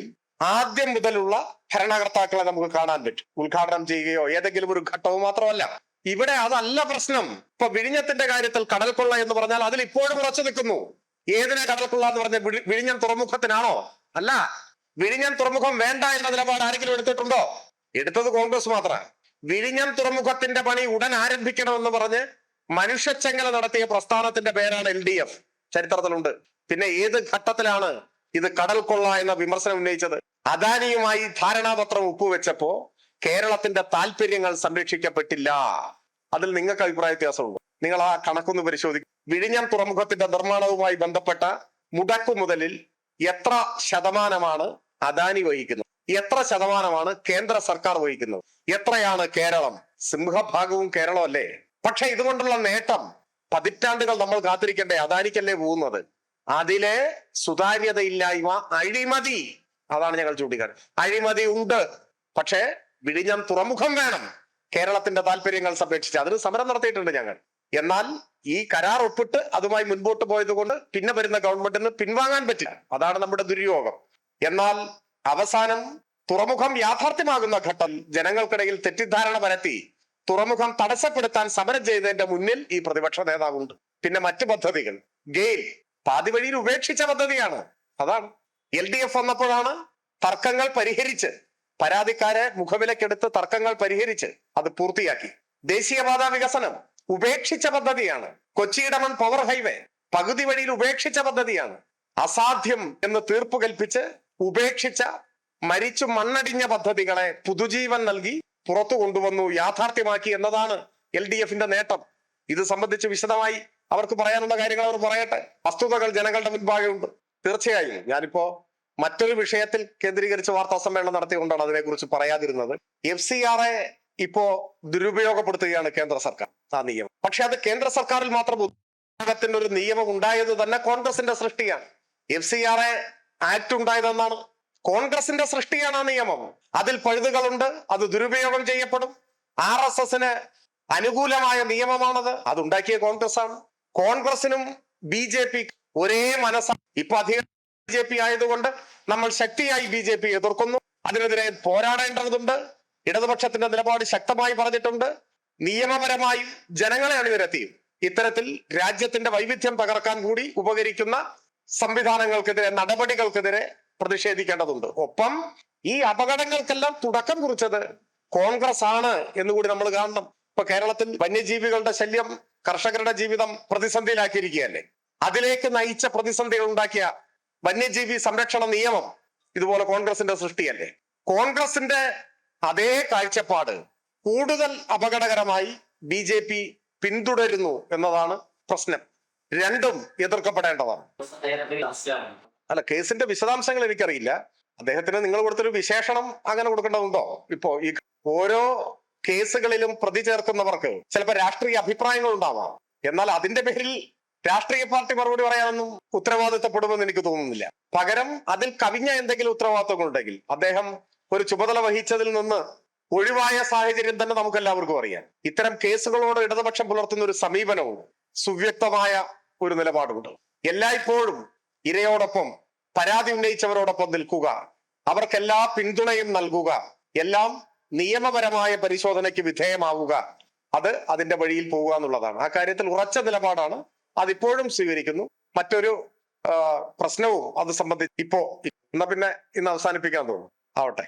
ആദ്യം മുതലുള്ള ഭരണകർത്താക്കളെ നമുക്ക് കാണാൻ പറ്റും. ഉദ്ഘാടനം ചെയ്യുകയോ ഏതെങ്കിലും ഒരു ഘട്ടവും മാത്രമല്ല. ഇവിടെ അതല്ല പ്രശ്നം. ഇപ്പൊ വിഴിഞ്ഞത്തിന്റെ കാര്യത്തിൽ കടൽക്കൊള്ള എന്ന് പറഞ്ഞാൽ അതിൽ ഇപ്പോഴും ഉറച്ചു നിൽക്കുന്നു. ഏതിനെ കടൽക്കൊള്ള എന്ന് പറഞ്ഞ വിഴിഞ്ഞം തുറമുഖത്തിനാണോ? അല്ല, വിഴിഞ്ഞം തുറമുഖം വേണ്ട എന്ന നിലപാട് ആരെങ്കിലും എടുത്തിട്ടുണ്ടോ? എടുത്തത് കോൺഗ്രസ് മാത്രമാണ്. വിഴിഞ്ഞം തുറമുഖത്തിന്റെ പണി ഉടൻ ആരംഭിക്കണമെന്ന് പറഞ്ഞ് മനുഷ്യച്ചെങ്ങല നടത്തിയ പ്രസ്ഥാനത്തിന്റെ പേരാണ് LDF. ചരിത്രത്തിലുണ്ട്. പിന്നെ ഏത് ഘട്ടത്തിലാണ് ഇത് കടൽ കൊള്ള എന്ന വിമർശനം ഉന്നയിച്ചത്? അദാനിയുമായി ധാരണാപത്രം ഒപ്പുവെച്ചപ്പോ കേരളത്തിന്റെ താല്പര്യങ്ങൾ സംരക്ഷിക്കപ്പെട്ടില്ല. അതിൽ നിങ്ങൾക്ക് അഭിപ്രായ വ്യത്യാസമുണ്ടോ? നിങ്ങൾ ആ കണക്കൊന്ന് പരിശോധിക്കും. വിഴിഞ്ഞം തുറമുഖത്തിന്റെ നിർമ്മാണവുമായി ബന്ധപ്പെട്ട മുതലിൽ എത്ര ശതമാനമാണ് അദാനി വഹിക്കുന്നത്? എത്ര ശതമാനമാണ് കേന്ദ്ര സർക്കാർ വഹിക്കുന്നത്? എത്രയാണ് കേരളം? സിംഹഭാഗവും കേരളം അല്ലേ? പക്ഷെ ഇതുകൊണ്ടുള്ള നേട്ടം പതിറ്റാണ്ടുകൾ നമ്മൾ കാത്തിരിക്കണ്ടേ? അദാനിക്കല്ലേ പോകുന്നത്? അതിലെ സുതാര്യതയില്ലായ്മ, അഴിമതി, അതാണ് ഞങ്ങൾ ചൂണ്ടിക്കാട്ടുന്നത്. അഴിമതി ഉണ്ട്. പക്ഷേ വിഴിഞ്ഞം തുറമുഖം വേണം, കേരളത്തിന്റെ താല്പര്യങ്ങൾ സംരക്ഷിച്ച്. അതിന് സമരം നടത്തിയിട്ടുണ്ട് ഞങ്ങൾ. എന്നാൽ ഈ കരാർ ഒപ്പിട്ട് അതുമായി മുൻപോട്ട് പോയത് കൊണ്ട് പിന്നെ വരുന്ന ഗവൺമെന്റിന് പിൻവാങ്ങാൻ പറ്റില്ല. അതാണ് നമ്മുടെ ദുര്യോഗം. എന്നാൽ അവസാനം തുറമുഖം യാഥാർത്ഥ്യമാകുന്ന ഘട്ടം ജനങ്ങൾക്കിടയിൽ തെറ്റിദ്ധാരണ പരത്തി തുറമുഖം തടസ്സപ്പെടുത്താൻ സമരം ചെയ്തതിന്റെ മുന്നിൽ ഈ പ്രതിപക്ഷ നേതാവുണ്ട്. പിന്നെ മറ്റു പദ്ധതികൾ, ഗെയിൽ പാതി വഴിയിൽ ഉപേക്ഷിച്ച പദ്ധതിയാണ്. അതാണ് LDF വന്നപ്പോഴാണ് തർക്കങ്ങൾ പരിഹരിച്ച്, പരാതിക്കാരെ മുഖവിലക്കെടുത്ത് തർക്കങ്ങൾ പരിഹരിച്ച് അത് പൂർത്തിയാക്കി. ദേശീയപാത വികസനം ഉപേക്ഷിച്ച പദ്ധതിയാണ്. കൊച്ചിയിടമൺ പവർ ഹൈവേ പകുതി വഴിയിൽ ഉപേക്ഷിച്ച പദ്ധതിയാണ്. അസാധ്യം എന്ന് തീർപ്പ് കൽപ്പിച്ച് ഉപേക്ഷിച്ച, മരിച്ചു മണ്ണടിഞ്ഞ പദ്ധതികളെ പുതുജീവൻ നൽകി പുറത്തു കൊണ്ടുവന്നു, യാഥാർത്ഥ്യമാക്കി എന്നതാണ് LDFന്റെ നേട്ടം. ഇത് സംബന്ധിച്ച് വിശദമായി അവർക്ക് പറയാനുള്ള കാര്യങ്ങൾ അവർ പറയട്ടെ. വസ്തുതകൾ ജനങ്ങളുടെ മുൻപാകെ ഉണ്ട്. തീർച്ചയായും ഞാനിപ്പോ മറ്റൊരു വിഷയത്തിൽ കേന്ദ്രീകരിച്ച് വാർത്താ സമ്മേളനം നടത്തിക്കൊണ്ടാണ് അതിനെക്കുറിച്ച് പറയാതിരുന്നത്. FCRA ഇപ്പോ ദുരുപയോഗപ്പെടുത്തുകയാണ് കേന്ദ്ര സർക്കാർ, ആ നിയമം. പക്ഷെ അത് കേന്ദ്ര സർക്കാരിൽ മാത്രം ഉദ്യോഗത്തിന്റെ ഒരു നിയമം ഉണ്ടായത് തന്നെ കോൺഗ്രസിന്റെ സൃഷ്ടിയാണ്. FCRA ആക്ട് ഉണ്ടായതെന്നാണ് കോൺഗ്രസിന്റെ സൃഷ്ടിയാണ് ആ നിയമം. അതിൽ പഴുതുകളുണ്ട്, അത് ദുരുപയോഗം ചെയ്യപ്പെടും. RSSന് അനുകൂലമായ നിയമമാണത്, അതുണ്ടാക്കിയ കോൺഗ്രസ് ആണ്. കോൺഗ്രസിനും BJP ഒരേ മനസ്സാണ്. ഇപ്പൊ അധികം BJP ആയതുകൊണ്ട് നമ്മൾ ശക്തിയായി BJP എതിർക്കുന്നു. അതിനെതിരെ പോരാടേണ്ടതുണ്ട്. ഇടതുപക്ഷത്തിന്റെ നിലപാട് ശക്തമായി പറഞ്ഞിട്ടുണ്ട്. നിയമപരമായും ജനങ്ങളെ അണിനിരത്തിയും ഇത്തരത്തിൽ രാജ്യത്തിന്റെ വൈവിധ്യം തകർക്കാൻ കൂടി ഉപകരിക്കുന്ന സംവിധാനങ്ങൾക്കെതിരെ, നടപടികൾക്കെതിരെ പ്രതിഷേധിക്കേണ്ടതുണ്ട്. ഒപ്പം ഈ അപകടങ്ങൾക്കെല്ലാം തുടക്കം കുറിച്ചത് കോൺഗ്രസ് ആണ് എന്നുകൂടി നമ്മൾ കാണണം. ഇപ്പൊ കേരളത്തിൽ വന്യജീവികളുടെ ശല്യം, കർഷകരുടെ ജീവിതം പ്രതിസന്ധിയിലാക്കിയിരിക്കുകയല്ലേ? അതിലേക്ക് നയിച്ച പ്രതിസന്ധികൾ ഉണ്ടാക്കിയ വന്യജീവി സംരക്ഷണ നിയമം ഇതുപോലെ കോൺഗ്രസിന്റെ സൃഷ്ടിയല്ലേ? കോൺഗ്രസിന്റെ അതേ കാഴ്ചപ്പാട് കൂടുതൽ അപകടകരമായി BJP പിന്തുടരുന്നു എന്നതാണ് പ്രശ്നം. രണ്ടും എതിർക്കപ്പെടേണ്ടതാണ്. അല്ല, കേസിന്റെ വിശദാംശങ്ങൾ എനിക്കറിയില്ല. അദ്ദേഹത്തിന് നിങ്ങൾ കൊടുത്തൊരു വിശേഷണം അങ്ങനെ കൊടുക്കേണ്ടതുണ്ടോ? ഇപ്പോ ഈ ഓരോ കേസുകളിലും പ്രതി ചേർക്കുന്നവർക്ക് ചിലപ്പോൾ രാഷ്ട്രീയ അഭിപ്രായങ്ങൾ ഉണ്ടാവാം. എന്നാൽ അതിന്റെ പേരിൽ രാഷ്ട്രീയ പാർട്ടി മറുപടി പറയാനൊന്നും ഉത്തരവാദിത്തപ്പെടുമെന്ന് എനിക്ക് തോന്നുന്നില്ല. പകരം അതിൽ കവിഞ്ഞ എന്തെങ്കിലും ഉത്തരവാദിത്തങ്ങൾ ഉണ്ടെങ്കിൽ അദ്ദേഹം ഒരു ചുമതല വഹിച്ചതിൽ നിന്ന് ഒഴിവായ സാഹചര്യം തന്നെ നമുക്ക് എല്ലാവർക്കും അറിയാം. ഇത്തരം കേസുകളോട് ഇടതുപക്ഷം പുലർത്തുന്ന ഒരു സമീപനവും സുവ്യക്തമായ ഒരു നിലപാടുണ്ട്. എല്ലായ്പ്പോഴും ഇരയോടൊപ്പം, പരാതി ഉന്നയിച്ചവരോടൊപ്പം നിൽക്കുക, അവർക്കെല്ലാ പിന്തുണയും നൽകുക, എല്ലാം നിയമപരമായ പരിശോധനയ്ക്ക് വിധേയമാവുക, അത് അതിന്റെ വഴിയിൽ പോവുക എന്നുള്ളതാണ്. ആ കാര്യത്തിൽ ഉറച്ച നിലപാടാണ്, അതിപ്പോഴും സ്വീകരിക്കുന്നു. മറ്റൊരു പ്രശ്നവും അത് സംബന്ധിച്ച് ഇപ്പോ എന്നാ പിന്നെ ഇന്ന് അവസാനിപ്പിക്കാൻ തോന്നുന്നു. ആവട്ടെ.